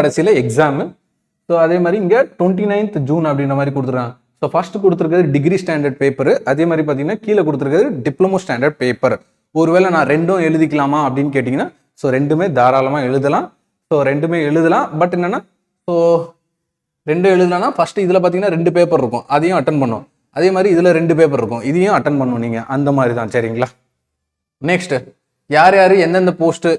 [SPEAKER 1] கடைசியில் எக்ஸாமு. ஸோ அதே மாதிரி இங்கே 29th June அப்படின்ற மாதிரி கொடுத்துருக்காங்க. ஸோ ஃபர்ஸ்ட் கொடுத்துருக்கிறது டிகிரி ஸ்டாண்டர்ட் பேப்பர், அதே மாதிரி பார்த்தீங்கன்னா கீழே கொடுத்துருக்கிறது டிப்ளமோ ஸ்டாண்டர்ட் பேப்பர். ஒருவேளை நான் ரெண்டும் எழுதிக்கலாமா அப்படின்னு கேட்டிங்கன்னா, ஸோ ரெண்டுமே தாராளமாக எழுதலாம். பட் என்னென்னா, ஸோ ரெண்டும் எழுதலாம்னா ஃபஸ்ட்டு இதில் பார்த்தீங்கன்னா 2 பேப்பர் இருக்கும், அதையும் அட்டன் பண்ணும். அதே மாதிரி இதில் 2 பேப்பர் இருக்கும், இதையும் அட்டன் பண்ணும் நீங்கள், அந்த மாதிரி தான். சரிங்களா? நெக்ஸ்ட் யார் எந்தெந்த போஸ்ட்டு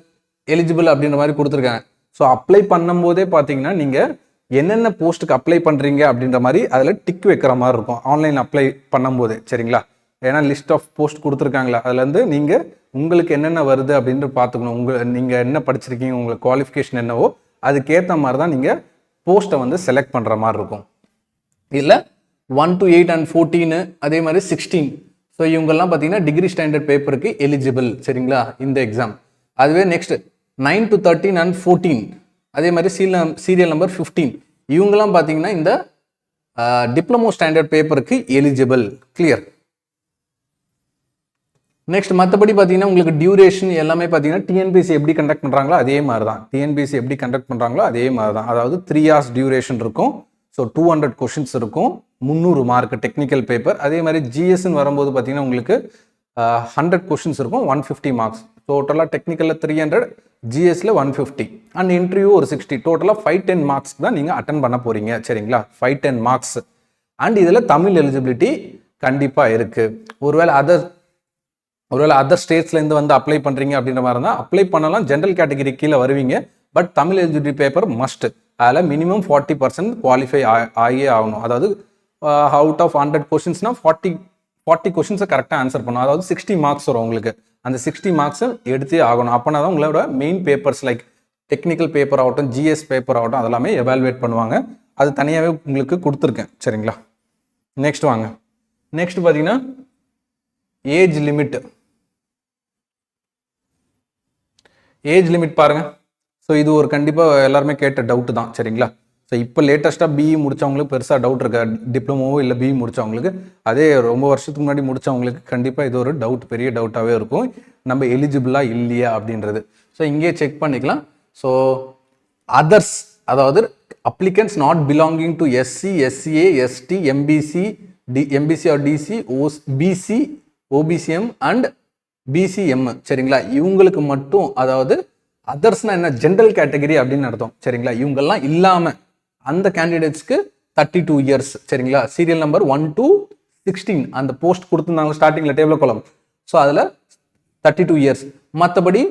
[SPEAKER 1] எலிஜிபிள் அப்படின்ற மாதிரி கொடுத்துருக்காங்க. ஸோ அப்ளை பண்ணும்போதே பார்த்தீங்கன்னா நீங்கள் என்னென்ன போஸ்ட்டுக்கு அப்ளை பண்ணுறீங்க அப்படின்ற மாதிரி அதில் டிக் வைக்கிற மாதிரி இருக்கும் ஆன்லைன் அப்ளை பண்ணும்போது. சரிங்களா? ஏன்னா லிஸ்ட் ஆஃப் போஸ்ட் கொடுத்துருக்காங்களா, அதுலேருந்து நீங்கள் உங்களுக்கு என்னென்ன வருது அப்படின்னு பார்த்துக்கணும். நீங்கள் என்ன படிச்சிருக்கீங்க, உங்களுக்கு குவாலிஃபிகேஷன் என்னவோ அதுக்கேற்ற மாதிரி தான் நீங்கள் போஸ்ட்டை வந்து செலக்ட் பண்ணுற மாதிரி இருக்கும். இதில் 1 to 8 and 14, அதே மாதிரி 16. ஸோ இவங்கெல்லாம் பார்த்தீங்கன்னா டிகிரி ஸ்டாண்டர்ட் பேப்பருக்கு எலிஜிபிள். சரிங்களா? இந்த எக்ஸாம். அதுவே நெக்ஸ்ட் 9 to 13 and 14, அதே மாதிரி சீரியல் நம்பர் 15, இவங்கெல்லாம் பார்த்தீங்கன்னா இந்த டிப்ளமோ ஸ்டாண்டர்ட் பேப்பருக்கு எலிஜிபிள். கிளியர்? நெக்ஸ்ட் மற்றபடி பார்த்தீங்கன்னா உங்களுக்கு டியூரேஷன் எல்லாமே பார்த்தீங்கன்னா டிஎன்பிசி எப்படி கண்டக்ட் பண்ணுறாங்களோ அதே மாதிரி தான். அதாவது 3 hours டியூரேஷன் இருக்கும். ஸோ 200 கொஷின்ஸ் இருக்கும், 300 மார்க் டெக்னிக்கல் பேப்பர். அதே மாதிரி ஜிஎஸ்ன்னு வரும்போது பார்த்தீங்கன்னா உங்களுக்கு 100 கொஷின்ஸ் இருக்கும், 150 மார்க்ஸ். டோட்டலாக டெக்னிக்கலில் 300, ஜிஎஸ்ல 150 அண்ட் இன்டர்வியூ ஒரு 60. டோட்டலாக 510 மார்க்ஸ் தான் நீங்கள் அட்டன் பண்ண போகிறீங்க. சரிங்களா? 510 மார்க்ஸ். அண்ட் இதில் தமிழ் எலிஜிபிலிட்டி கண்டிப்பாக இருக்குது. ஒருவேளை அதர் ஸ்டேட்ஸ்லேருந்து வந்து அப்ளை பண்ணுறீங்க அப்படின்ற மாதிரி இருந்தால் அப்ளை பண்ணலாம், ஜென்ரல் கேட்டகரி கீழே வருவீங்க. But Tamil eligibility paper must. அதில் மினிமம் 40% குவாலிஃபை ஆகியே ஆகணும். அதாவது அவுட் ஆஃப் 100 கொஷின்ஸ்னால் 40 கொஷின்ஸை கரெக்டாக ஆன்சர் பண்ணணும். அதாவது 60 மார்க்ஸ் வரும் உங்களுக்கு. அந்த 60 மார்க்ஸை எடுத்தே ஆகணும். அப்போனா தான் உங்களோட main papers like technical paper ஆகட்டும், ஜிஎஸ் பேப்பர் ஆகட்டும், அதெல்லாமே எவாலுவேட் பண்ணுவாங்க. அது தனியாகவே உங்களுக்கு கொடுத்துருக்கேன். சரிங்களா? நெக்ஸ்ட் வாங்க. நெக்ஸ்ட் பார்த்தீங்கன்னா ஏஜ் லிமிட் பாருங்கள். ஸோ இது ஒரு கண்டிப்பாக எல்லாருமே கேட்ட டவுட்டு தான். சரிங்களா? ஸோ இப்போ லேட்டஸ்ட்டாக பிஇ முடித்தவங்களுக்கு பெருசாக டவுட் இருக்கா, டிப்ளமோவோ இல்லை பிஇ முடித்தவங்களுக்கு. அதே ரொம்ப வருஷத்துக்கு முன்னாடி முடித்தவங்களுக்கு கண்டிப்பாக இது ஒரு டவுட், பெரிய டவுட்டாகவே இருக்கும், நம்ம எலிஜிபிளாக இல்லையா அப்படின்றது. ஸோ இங்கே செக் பண்ணிக்கலாம். ஸோ அதர்ஸ், அதாவது applicants not belonging to SC, SCA, ST, MBC or DC, BC, OBCM and BCM. சரிங்களா? இவங்களுக்கு மட்டும், அதாவது அதர்ஸ்னா என்ன, ஜென்ரல் கேட்டகரி அப்படின்னு அர்த்தம். சரிங்களா? இவங்கெல்லாம் இல்லாமல் அந்த கேண்டிடேட்ஸ்க்கு 32 years. சரிங்களா? சீரியல் நம்பர் 1 to 16 அந்த போஸ்ட் கொடுத்துருந்தாங்க ஸ்டார்டிங்கில் டேபிள் கோலம். ஸோ அதில் 32 years. மற்றபடி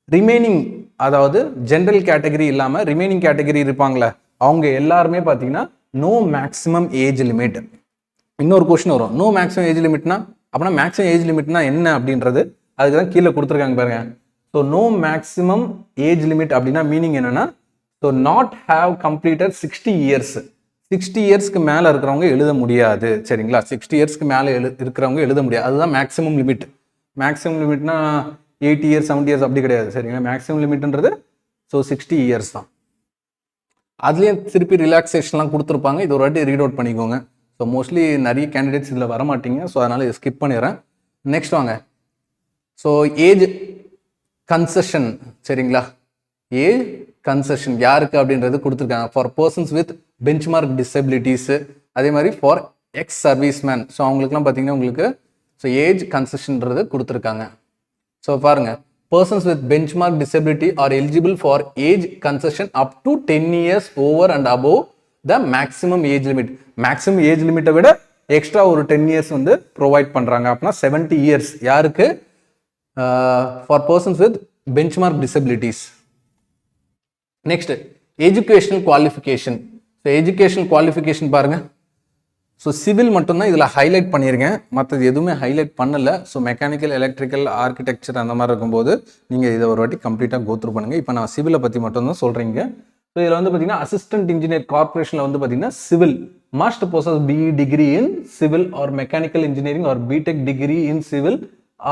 [SPEAKER 1] ரிமைனிங், அதாவது ஜென்ரல் கேட்டகரி இல்லாமல் ரிமைனிங் கேட்டகரி இருப்பாங்களே, அவங்க எல்லாருமே பார்த்தீங்கன்னா நோ மேக்ஸிமம் ஏஜ் லிமிட். இன்னொரு கொஸ்டின் வரும், நோ மேக்ஸிமம் ஏஜ் லிமிட்னா அப்படின்னா மேக்ஸிமம் ஏஜ் லிமிட்னா என்ன அப்படின்றது அதுக்கு தான் கீழே கொடுத்துருக்காங்க பாருங்க. So no maximum age limit அப்படின்னா மீனிங் என்னன்னா, so not have completed 60 years. 60 இயர்ஸ்க்கு மேலே இருக்கிறவங்க எழுத முடியாது. சரிங்களா, 60 இயர்ஸ்க்கு மேலே இருக்கிறவங்க எழுத முடியாது. அதுதான் மேக்ஸிமம் லிமிட். மேக்ஸிமம் லிமிட்னா 80 இயர்ஸ் 70 இயர்ஸ் அப்படி கிடையாது. சரிங்களா, மேக்ஸிமம் லிமிட்ன்றது ஸோ 60 இயர்ஸ் தான். அதுலேயும் திருப்பி ரிலாக்ஸேஷன்லாம் கொடுத்துருப்பாங்க. இது ஒரு வாட்டி ரீட் அவுட் பண்ணிக்கோங்க. ஸோ மோஸ்ட்லி நிறைய கேண்டிடேட்ஸ் இதில் வரமாட்டீங்க. ஸோ அதனால் இதை ஸ்கிப் பண்ணிடுறேன். நெக்ஸ்ட் வாங்க. So age concession. சரிங்களா, ஏஜ் கன்செஷன் யாருக்கு அப்படின்றது கொடுத்துருக்காங்க. ஃபார் பர்சன்ஸ் வித் பெஞ்ச்மார்க் டிசபிலிட்டிஸு, அதே மாதிரி ஃபார் எக்ஸ் சர்வீஸ்மேன். ஸோ அவங்களுக்குலாம் பார்த்தீங்கன்னா உங்களுக்கு ஸோ ஏஜ் கன்செஷன்றது கொடுத்துருக்காங்க. ஸோ பாருங்கள், persons with benchmark disability are eligible for age concession up to 10 years over and above the maximum age limit. maximum age limit விட எக்ஸ்ட்ரா ஒரு 10 years வந்து ப்ரொவைட் பண்ணுறாங்க. அப்படின்னா 70 years யாருக்கு? for persons with benchmark disabilities. next, educational qualification. So educational qualification பாருங்கள். ஸோ சிவில் மட்டும்தான் இதில் ஹைலைட் பண்ணியிருக்கேன், மற்றது எதுவுமே ஹைலைட் பண்ணலை. ஸோ மெக்கானிக்கல், எலக்ட்ரிக்கல், ஆர்கிடெக்சர் அந்த மாதிரி இருக்கும்போது நீங்கள் இதை ஒரு வாட்டி கம்ப்ளீட்டாக கோத்ரூ பண்ணுங்கள். இப்போ நான் சிவிலை பற்றி மட்டும்தான் சொல்கிறீங்க. ஸோ இதில் வந்து பார்த்தீங்கன்னா அசிஸ்டன்ட் இன்ஜினியர் கார்பரேஷனில் வந்து பார்த்தீங்கன்னா civil must possess BE degree in civil or mechanical engineering or BTech degree in civil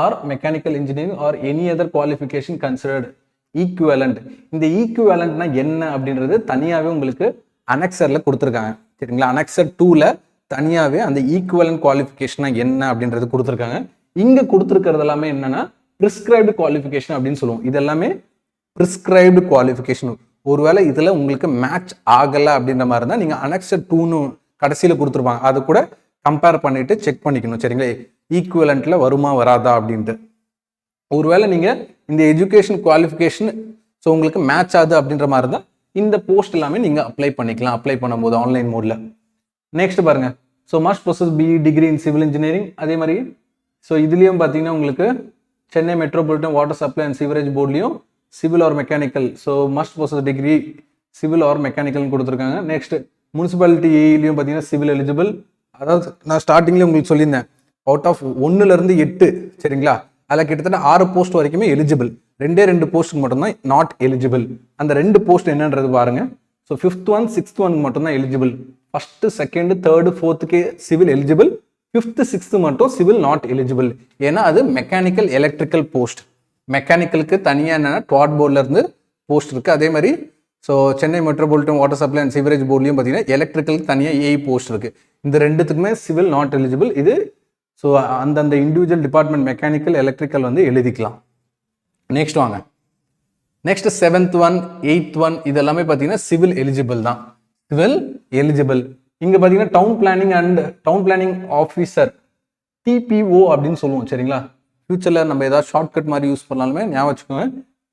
[SPEAKER 1] or mechanical engineering or any other qualification considered equivalent. இந்த ஈக்குவலண்ட்னா என்ன அப்படின்றது தனியாகவே உங்களுக்கு அனெக்சரில் கொடுத்துருக்காங்க. சரிங்களா, அனெக்சர் 2ல தனியாகவே அந்த ஈக்குவலன்ட் குவாலிஃபிகேஷனா என்ன அப்படின்றது கொடுத்துருக்காங்க. இங்கே கொடுத்துருக்கிறது எல்லாமே என்னன்னா ப்ரிஸ்கிரைப்டு குவாலிஃபிகேஷன் அப்படின்னு சொல்லுவோம். இது எல்லாமே ப்ரிஸ்கிரைப்டு குவாலிஃபிகேஷன். ஒருவேளை இதில் உங்களுக்கு மேட்ச் ஆகலை அப்படின்ற மாதிரி இருந்தால் நீங்கள் அனெக்சர் 2ன்னு கடைசியில் கொடுத்துருப்பாங்க, அது கூட கம்பேர் பண்ணிட்டு செக் பண்ணிக்கணும். சரிங்களா, ஈக்குவலண்ட்ல வருமா வராதா அப்படின்ட்டு. ஒருவேளை நீங்கள் இந்த எஜுகேஷன் குவாலிஃபிகேஷன் ஸோ உங்களுக்கு மேட்ச் ஆகுது அப்படின்ற மாதிரி இருந்தால் இந்த போஸ்ட் எல்லாமே நீங்கள் அப்ளை பண்ணிக்கலாம், அப்ளை பண்ணும்போது ஆன்லைன் மோடில். நெக்ஸ்ட் பாருங்க, so must possess BE degree in civil engineering. அதே மாதிரி ஸோ இதுலேயும் பார்த்தீங்கன்னா உங்களுக்கு Chennai metropolitan water supply and sewerage போர்ட்லையும் civil or mechanical so must possess degree civil or மெக்கானிக்கல்னு கொடுத்துருக்காங்க. நெக்ஸ்ட் முனிசிபாலிட்டி ஏஇலையும் பார்த்தீங்கன்னா சிவில் எலிஜிபிள். அதாவது நான் ஸ்டார்டிங்லேயே உங்களுக்கு சொல்லியிருந்தேன், அவுட் ஆஃப் 1லேருந்து 8 சரிங்களா, அதில் கிட்டத்தட்ட 6 போஸ்ட் வரைக்குமே எலிஜிபிள். 2 போஸ்ட்டுக்கு மட்டும்தான் நாட் எலிஜிபிள். அந்த 2 போஸ்ட் என்னன்றது பாருங்க. ஸோ 5th ஒன் 6th ஒனுக்கு மட்டும்தான் eligible. 1st 2nd 3rd 4th civil eligible, 5th 6th மட்டும் சிவில் நாட் எலிஜிபிள். ஏன்னா அது மெக்கானிக்கல் எலக்ட்ரிக்கல் போஸ்ட். மெக்கானிக்கலுக்கு தனியாக என்னென்னா ட்வாட் போர்டில் இருந்து போஸ்ட் இருக்குது. அதே மாதிரி so Chennai metropolitan water supply and sewerage போர்ட்லையும் பார்த்தீங்கன்னா எலக்ட்ரிக்கலுக்கு தனியாக ஏஇ போஸ்ட் இருக்குது. இந்த 2த்துக்குமே சிவில் நாட் எலிஜிபிள். இது ஸோ அந்தந்த இண்டிவிஜுவல் டிபார்ட்மெண்ட் மெக்கானிக்கல் எலக்ட்ரிக்கல் வந்து எழுதிக்கலாம். நெக்ஸ்ட் வாங்க. Next 7th one 8th one இது எல்லாமே பார்த்தீங்கன்னா சிவில் எலிஜிபிள் தான், சிவில் எலிஜிபிள். இங்கே பார்த்தீங்கன்னா town planning and down planning officer TPO அப்படின்னு சொல்லுவோம். சரிங்களா, ஃபியூச்சரில் நம்ம ஏதாவது ஷார்ட்கட் மாதிரி யூஸ் பண்ணாலுமே ஞாபகம் வச்சுக்கோங்க.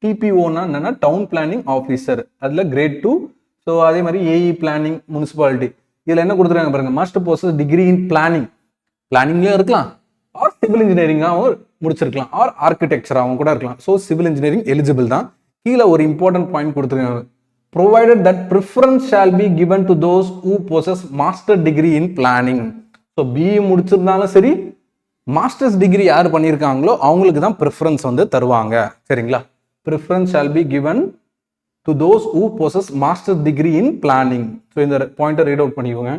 [SPEAKER 1] டிபிஓனா என்னன்னா டவுன் பிளானிங் ஆஃபீஸர், அதில் கிரேட் 2. ஸோ அதே மாதிரி ஏஇ பிளானிங் முனிசிபாலிட்டி. இதில் என்ன கொடுத்துருக்காங்க பாருங்க, must possess degree in planning, பிளானிங்லேயும் இருக்கலாம், ஆர் சிவில் இன்ஜினியரிங்காகவும் முடிச்சிருக்கலாம், ஆர் ஆர்கிடெக்சராகவும் கூட இருக்கலாம். ஸோ சிவில் இன்ஜினியரிங் எலிஜிபிள் தான். கீழே ஒரு இம்பார்ட்டன்ட் பாயிண்ட் கொடுத்துருக்காங்க, provided that preference shall be given to those who possess master degree in planning. So BE முடிச்சிருந்தாலும் சரி, மாஸ்டர்ஸ் டிகிரி யார் பண்ணியிருக்காங்களோ அவங்களுக்கு தான் ப்ரிஃபரன்ஸ் வந்து தருவாங்க. சரிங்களா, preference shall be given to those who possess master degree in planning. So இந்த பாயிண்டை ரீட் அவுட் பண்ணிக்கோங்க.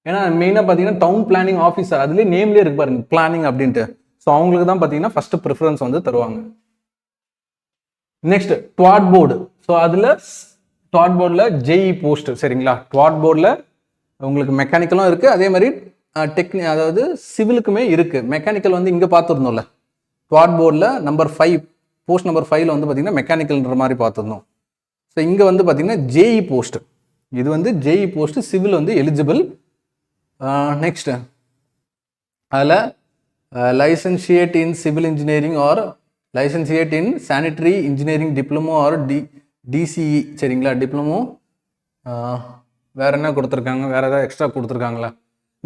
[SPEAKER 1] ஏன்னா மெயினாக பார்த்தீங்கன்னா டவுன் பிளானிங் ஆஃபீஸர் அதுலேயே நேம்லேயே இருக்கு பாருங்க பிளானிங் அப்படின்ட்டு. ஸோ அவங்களுக்கு தான் பார்த்தீங்கன்னா ஃபர்ஸ்ட் ப்ரிஃபரன்ஸ் வந்து தருவாங்க. Next ட்வாட் board. ஸோ அதில் ட்வாட் போர்டில் ஜேஇ போஸ்ட். சரிங்களா, ட்வாட் போர்டில் உங்களுக்கு மெக்கானிக்கலும் இருக்குது, அதே மாதிரி அதாவது சிவிலுக்குமே இருக்குது. மெக்கானிக்கல் வந்து இங்கே பார்த்துருந்தோம்ல, ட்வாட் போர்டில் நம்பர் 5 போஸ்ட் நம்பர் 5ல் வந்து பார்த்தீங்கன்னா மெக்கானிக்கல்ன்ற மாதிரி பார்த்துருந்தோம். ஸோ இங்கே வந்து பார்த்தீங்கன்னா ஜேஇ போஸ்ட், இது வந்து ஜேஇ போஸ்ட், சிவில் வந்து எலிஜிபிள். நெக்ஸ்ட் அதில் licentiate in civil engineering or licentiate in sanitary engineering diploma or DCE. சரிங்களா, டிப்ளமோ. வேற என்ன கொடுத்துருக்காங்க, வேற ஏதாவது எக்ஸ்ட்ரா கொடுத்துருக்காங்களா?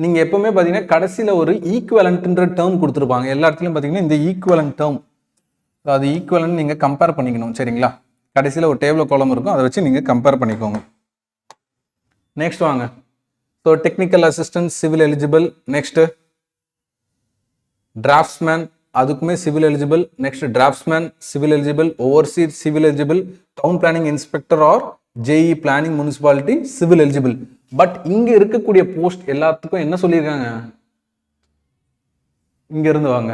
[SPEAKER 1] நீங்கள் எப்பவுமே பார்த்தீங்கன்னா கடைசியில் ஒரு ஈக்குவலண்ட்ன்ற டேர்ம் கொடுத்துருப்பாங்க. எல்லா இடத்துலையும் பார்த்தீங்கன்னா இந்த ஈக்குவலண்ட் டேர்ம், அது ஈக்குவலண்ட் நீங்கள் கம்பேர் பண்ணிக்கணும். சரிங்களா, கடைசியில் ஒரு டேபிள் காலம் இருக்கும், அதை வச்சு நீங்கள் கம்பேர் பண்ணிக்கோங்க. நெக்ஸ்ட் வாங்க. So technical assistant civil eligible. Next draftsman அதுக்குமே civil eligible. Next draftsman civil eligible, overseas civil eligible, town planning inspector or JE planning municipality civil eligible. But இங்க இருக்கக்கூடிய போஸ்ட் எல்லாத்துக்கும் என்ன சொல்லியிருக்காங்க, இங்க இருந்து வாங்க.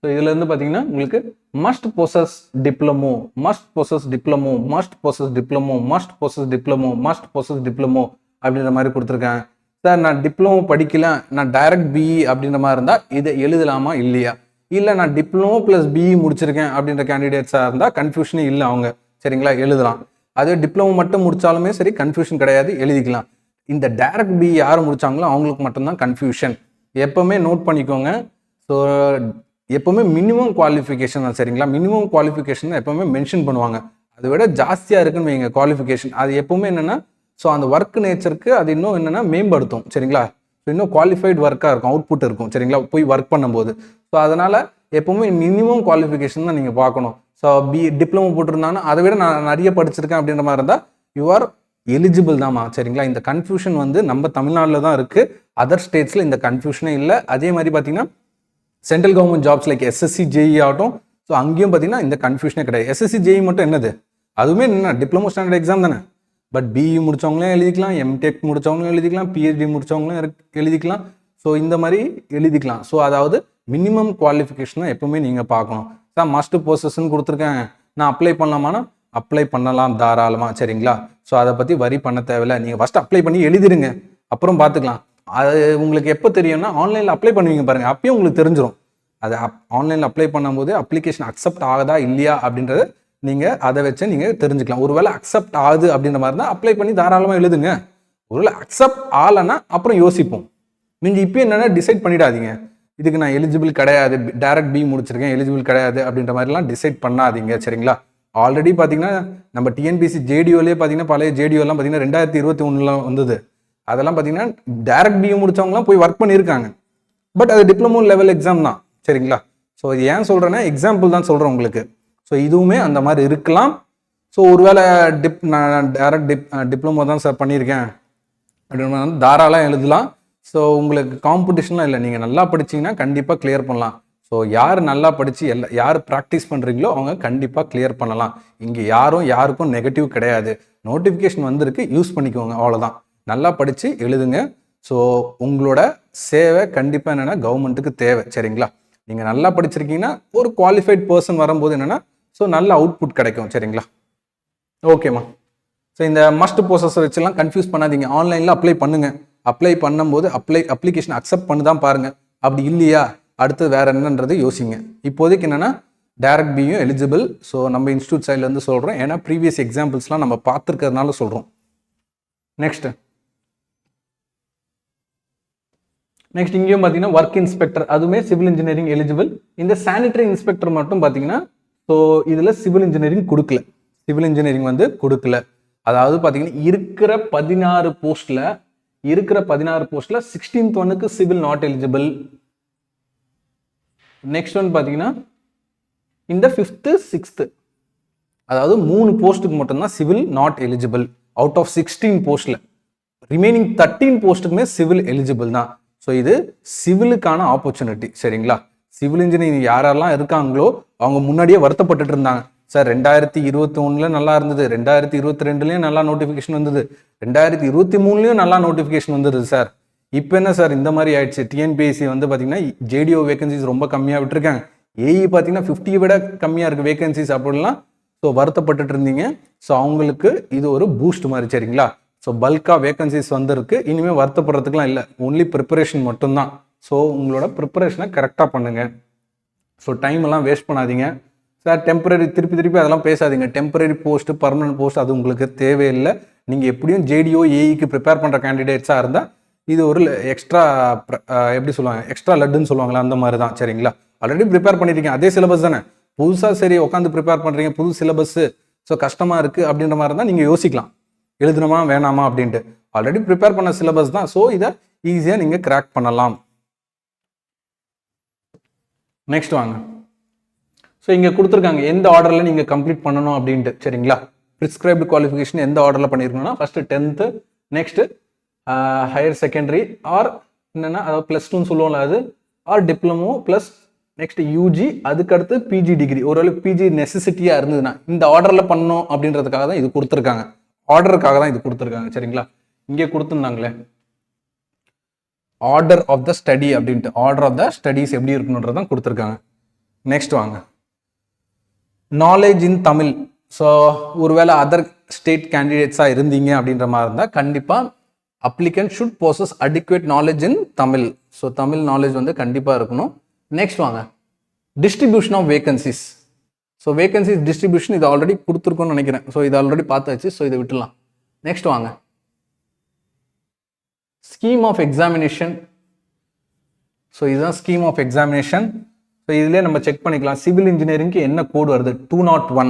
[SPEAKER 1] ஸோ இதுல இருந்து பாத்தீங்கன்னா உங்களுக்கு must possess diploma, must possess diploma, must possess diploma, must possess diploma, must possess diploma அப்படின்ற மாதிரி கொடுத்துருக்காங்க. சார் நான் டிப்ளமோ படிக்கல, நான் டைரக்ட் பிஇ அப்படின்ற மாதிரி இருந்தா இதை எழுதலாமா இல்லையா? இல்லை நான் டிப்ளமோ பிளஸ் பிஇ முடிச்சிருக்கேன் அப்படின்ற கேண்டிடேட்ஸாக இருந்தால் கன்ஃபியூஷனே இல்லை அவங்க, சரிங்களா, எழுதலாம். அதே டிப்ளமோ மட்டும் முடிச்சாலுமே சரி கன்ஃபியூஷன் கிடையாது, எழுதிக்கலாம். இந்த டைரக்ட் பிஇ யார் முடிச்சாங்களோ அவங்களுக்கு மட்டும்தான் கன்ஃபியூஷன். எப்பவுமே நோட் பண்ணிக்கோங்க. ஸோ எப்பவுமே மினிமம் குவாலிஃபிகேஷன் தான், சரிங்களா. மினிமம் குவாலிஃபிகேஷன் எப்பவுமே மென்ஷன் பண்ணுவாங்க. அதை விட ஜாஸ்தியாக இருக்குன்னு வைங்க குவாலிஃபிகேஷன், அது எப்பவுமே என்னன்னா ஸோ அந்த ஒர்க் நேச்சருக்கு அது இன்னும் என்னன்னா மேம்படுத்தும், சரிங்களா. ஸோ இன்னும் குவாலிஃபைடு ஒர்க்காக இருக்கும், அவுட்புட் இருக்கும், சரிங்களா, போய் ஒர்க் பண்ணும்போது. ஸோ அதனால எப்பவுமே மினிமம் குவாலிஃபிகேஷன் தான் நீங்கள் பார்க்கணும். ஸோ டிப்ளமோ போட்டிருந்தாங்கன்னா அதை விட நான் நிறைய படிச்சிருக்கேன் அப்படின்ற மாதிரி இருந்தால் யூஆர் எலிஜிபிள் தான்மா, சரிங்களா. இந்த கன்ஃபியூஷன் வந்து நம்ம தமிழ்நாட்டில் தான் இருக்கு, அதர் ஸ்டேட்ஸில் இந்த கன்ஃபியூஷனே இல்லை. அதே மாதிரி பார்த்தீங்கன்னா central government jobs like SSC JE ஆகட்டும், ஸோ அங்கேயும் பார்த்தீங்கன்னா இந்த கன்ஃபியூஷனே கிடையாது. எஸ்எஸ்சி ஜேஇ மட்டும் என்னது, அதுவுமே என்ன டிப்ளமோ ஸ்டாண்டர்ட் எக்ஸாம் தானே. பட் பிஇ முடிச்சவங்களும் எழுதிக்கலாம், எம்டெக் முடிச்சவங்களும் எழுதிக்கலாம், பிஹெச்டி முடிச்சவங்களும் எழுதிக்கலாம். ஸோ இந்த மாதிரி எழுதிக்கலாம். ஸோ அதாவது மினிமம் குவாலிஃபிகேஷன் தான் எப்பவுமே நீங்கள் பார்க்கணும். சார் மஸ்ட் போஸ்ட்னு கொடுத்துருக்கேன், நான் அப்ளை பண்ணலாமான்னா அப்ளை பண்ணலாம் தாராளமாக, சரிங்களா. ஸோ அதை பற்றி வரி பண்ண தேவையில்லை. நீங்கள் ஃபஸ்ட் அப்ளை பண்ணி எழுதிடுங்க, அப்புறம் பார்த்துக்கலாம். அது உங்களுக்கு எப்போ தெரியும்னா ஆன்லைனில் அப்ளை பண்ணுவீங்க பாருங்கள், அப்பயும் உங்களுக்கு தெரிஞ்சிடும். அது ஆன்லைனில் அப்ளை பண்ணும்போது அப்ளிகேஷன் அக்செப்ட் ஆகுதா இல்லையா அப்படின்றத நீங்கள் அதை வச்சு நீங்கள் தெரிஞ்சுக்கலாம். ஒருவேளை அக்செப்ட் ஆகுது அப்படின்ற மாதிரி இருந்தால் அப்ளை பண்ணி தாராளமாக எழுதுங்க. ஒருவேளை அக்செப்ட் ஆகலைன்னா அப்புறம் யோசிப்போம். நீங்கள் இப்போ என்னென்னா டிசைட் பண்ணிடாதீங்க, இதுக்கு நான் எலிஜிபிள் கிடையாது, டைரக்ட் பி முடிச்சிருக்கேன் எலிஜிபிள் கிடையாது அப்படின்ற மாதிரிலாம் டிசைட் பண்ணாதீங்க, சரிங்களா. ஆல்ரெடி பார்த்தீங்கன்னா நம்ம டிஎன்பிசி ஜேடிஓலேயே பார்த்தீங்கன்னா பழைய ஜேடிஓலாம் பார்த்தீங்கன்னா 2021 வந்தது. அதெல்லாம் பார்த்தீங்கன்னா டைரக்ட் பிஇ முடிச்சவங்கலாம் போய் ஒர்க் பண்ணியிருக்காங்க. பட் அது டிப்ளமோ லெவல் எக்ஸாம் தான், சரிங்களா. ஸோ இது ஏன் சொல்கிறேன்னா எக்ஸாம்பிள் தான் சொல்கிறேன் உங்களுக்கு. ஸோ இதுவுமே அந்த மாதிரி இருக்கலாம். ஸோ ஒருவேளை நான் டைரக்ட் டிப்ளமோ தான் சார் பண்ணியிருக்கேன் அப்படின்னு தாராளம் எழுதலாம். ஸோ உங்களுக்கு காம்படிஷன்லாம் இல்லை, நீங்கள் நல்லா படிச்சிங்கன்னா கண்டிப்பாக கிளியர் பண்ணலாம். ஸோ யார் நல்லா படித்து யார் ப்ராக்டிஸ் பண்ணுறீங்களோ அவங்க கண்டிப்பாக கிளியர் பண்ணலாம். இங்கே யாருக்கும் நெகட்டிவ் கிடையாது. நோட்டிஃபிகேஷன் வந்திருக்கு, யூஸ் பண்ணிக்கோங்க, அவ்வளோதான். நல்லா படித்து எழுதுங்க. ஸோ உங்களோட சேவை கண்டிப்பாக என்னென்னா கவர்மெண்ட்டுக்கு தேவை, சரிங்களா. நீங்கள் நல்லா படிச்சிருக்கீங்கன்னா ஒரு குவாலிஃபைட் பர்சன் வரும்போது என்னென்னா ஸோ நல்ல அவுட்புட் கிடைக்கும், சரிங்களா. ஓகேம்மா. ஸோ இந்த மஸ்ட் ப்ரோசஸ் வச்சுலாம் கன்ஃபியூஸ் பண்ணாதீங்க. ஆன்லைனில் அப்ளை பண்ணுங்கள். அப்ளை பண்ணும்போது அப்ளிகேஷன் அக்செப்ட் பண்ணி தான் பாருங்கள். அப்படி இல்லையா அடுத்து வேறு என்னன்றது யோசிங்க. இப்போதைக்கு என்னென்னா டைரக்ட் பியும் எலிஜிபிள். ஸோ நம்ம இன்ஸ்டியூட் சைட்லேருந்து சொல்கிறோம், ஏன்னா ப்ரீவியஸ் எக்ஸாம்பிள்ஸ்லாம் நம்ம பார்த்துருக்கிறதுனால சொல்கிறோம். நெக்ஸ்ட் இங்கேயும் பார்த்தீங்கன்னா ஒர்க் இன்ஸ்பெக்டர், அதுவுமே சிவில் இன்ஜினியரிங் எலிஜிபிள். இந்த சானிட்டரி இன்ஸ்பெக்டர் மட்டும் பார்த்தீங்கன்னா ஸோ இதில் சிவில் இன்ஜினியரிங் கொடுக்கல, சிவில் இன்ஜினியரிங் வந்து கொடுக்கல. அதாவது பார்த்தீங்கன்னா இருக்கிற 16 போஸ்ட்டில் 16th ஒன்னுக்கு சிவில் நாட் எலிஜிபிள். நெக்ஸ்ட் ஒன் பார்த்தீங்கன்னா இந்த 5th 6th அதாவது 3 போஸ்ட்டுக்கு மட்டும்தான் சிவில் நாட் எலிஜிபிள் அவுட் ஆஃப் 16 போஸ்ட்ல. ரிமைனிங் 13 போஸ்ட்டுக்குமே சிவில் எலிஜிபிள் தான். ஸோ இது சிவிலுக்கான ஆப்பர்ச்சுனிட்டி, சரிங்களா. சிவில் இன்ஜினியரிங் யாரெல்லாம் இருக்காங்களோ அவங்க முன்னாடியே வருத்தப்பட்டுட்டு இருந்தாங்க. சார் 2021 நல்லா இருந்தது, 2022 நல்லா நோட்டிஃபிகேஷன் வந்தது, 2023 நல்லா நோட்டிஃபிகேஷன் வந்தது சார். இப்போ என்ன சார் இந்த மாதிரி ஆயிடுச்சு? டிஎன்பிஎஸ்சி வந்து பார்த்தீங்கன்னா ஜேடிஓ வேகன்சிஸ் ரொம்ப கம்மியாக விட்டுருக்காங்க. ஏஇ பார்த்தீங்கன்னா 50 விட கம்மியாக இருக்குது வேகன்சிஸ் அப்படின்லாம் ஸோ வருத்தப்பட்டுட்டு இருந்தீங்க. ஸோ அவங்களுக்கு இது ஒரு பூஸ்ட் மாதிரி, சரிங்களா. ஸோ பல்காக வேகன்சிஸ் வந்திருக்கு. இனிமேல் வருத்தப்படுறதுக்குலாம் இல்லை, ஒன்லி ப்ரிப்பரேஷன் மட்டும்தான். ஸோ உங்களோட ப்ரிப்பரேஷனை கரெக்டாக பண்ணுங்கள். ஸோ டைம் எல்லாம் வேஸ்ட் பண்ணாதீங்க. சார் டெம்பரரி திருப்பி அதெல்லாம் பேசாதீங்க. டெம்பரரி போஸ்ட் பர்மனன்ட் போஸ்ட் அது உங்களுக்கு தேவையில்லை. நீங்கள் எப்படியும் ஜேடிஓ ஏஇக்கு ப்ரிப்பேர் பண்ணுற கேண்டிடேட்ஸாக இருந்தால் இது ஒரு எக்ஸ்ட்ரா எப்படி சொல்லுவாங்க, எக்ஸ்ட்ரா லட்டுன்னு சொல்லுவாங்களா, அந்த மாதிரி தான், சரிங்களா. ஆல்ரெடி ப்ரிப்பேர் பண்ணியிருக்கீங்க, அதே சிலபஸ் தானே. புதுசாக சரி உட்காந்து ப்ரிப்பேர் பண்ணுறீங்க, புது சிலபஸ், ஸோ கஷ்டமாக இருக்குது அப்படின்ற மாதிரி இருந்தால் நீங்கள் யோசிக்கலாம், எழுதணுமா வேணாமா அப்படின்ட்டு. ஆல்ரெடி ப்ரிப்பேர் பண்ண சிலபஸ் தான். ஸோ இதை ஈஸியாக நீங்கள் கிராக் பண்ணலாம். நெக்ஸ்ட் வாங்க. ஸோ இங்கே கொடுத்துருக்காங்க எந்த ஆர்டரில் நீங்கள் கம்ப்ளீட் பண்ணணும் அப்படின்ட்டு, சரிங்களா. ப்ரிஸ்கிரைப்டு குவாலிஃபிகேஷன் எந்த ஆர்டரில் பண்ணியிருக்கணும்னா first 10th, next higher secondary or என்னென்னா அதாவது +2ன்னு சொல்லுவோம்ல அது, or diploma plus next UG, அதுக்கடுத்து பிஜி டிகிரி. ஒருவேளை பிஜி நெசசிட்டியாக இருந்ததுன்னா இந்த ஆர்டரில் பண்ணணும் அப்படின்றதுக்காக தான் இது கொடுத்துருக்காங்க. ஆர்டருக்காக தான் இது கொடுத்துருக்காங்க. சரிங்களா? இங்கே கொடுத்துருந்தாங்களே ஆர்டர் ஆஃப் த ஸ்டடி அப்படின்ட்டு, ஆர்டர் ஆஃப் த ஸ்டடீஸ் எப்படி இருக்கணுன்றது தான் கொடுத்துருக்காங்க. நெக்ஸ்ட் வாங்க, நாலேஜ் இன் தமிழ். ஸோ ஒருவேளை அதர் ஸ்டேட் கேண்டிடேட்ஸாக இருந்தீங்க அப்படின்ற மாதிரி இருந்தால் கண்டிப்பாக applicant should possess adequate knowledge in Tamil. So Tamil knowledge வந்து கண்டிப்பாக இருக்கணும். நெக்ஸ்ட் வாங்க, distribution of vacancies. So vacancies distribution இது ஆல்ரெடி கொடுத்துருக்கோன்னு நினைக்கிறேன். ஸோ இது ஆல்ரெடி பார்த்தாச்சு. ஸோ இதை விட்டுலாம். நெக்ஸ்ட் வாங்க, ஸ்கீம் ஆஃப் எக்ஸாமினேஷன். ஸோ இதுதான் ஸ்கீம் ஆஃப் எக்ஸாமினேஷன். ஸோ இதுலேயே நம்ம செக் பண்ணிக்கலாம் சிவில் இன்ஜினியரிங்க்கு என்ன கோடு வருது, 201.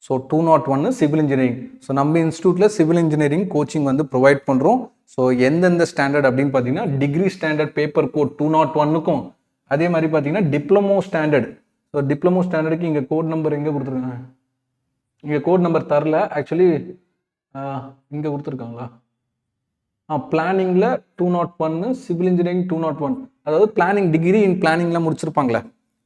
[SPEAKER 1] So 201 civil engineering. ஸோ நம்ம இன்ஸ்டியூட்டில் சிவில் இன்ஜினியரிங் கோச்சிங் வந்து ப்ரொவைட் பண்ணுறோம். ஸோ எந்தெந்த ஸ்டாண்டர்ட் அப்படின்னு பார்த்தீங்கன்னா டிகிரி ஸ்டாண்டர்ட் பேப்பர் கோட் 201க்கும், அதே மாதிரி பார்த்தீங்கன்னா டிப்ளமோ ஸ்டாண்டர்ட். ஸோ டிப்ளமோ ஸ்டாண்டர்டுக்கு இங்கே கோட் நம்பர் எங்கே கொடுத்துருக்காங்க, இங்கே கோட் நம்பர் தரல. ஆக்சுவலி இங்கே கொடுத்துருக்காங்களா? பிளானிங்கில் 201, சிவில் இன்ஜினியரிங் 201. அதாவது பிளானிங், டிகிரி இன் பிளானிங்லாம் முடிச்சிருப்பாங்களே,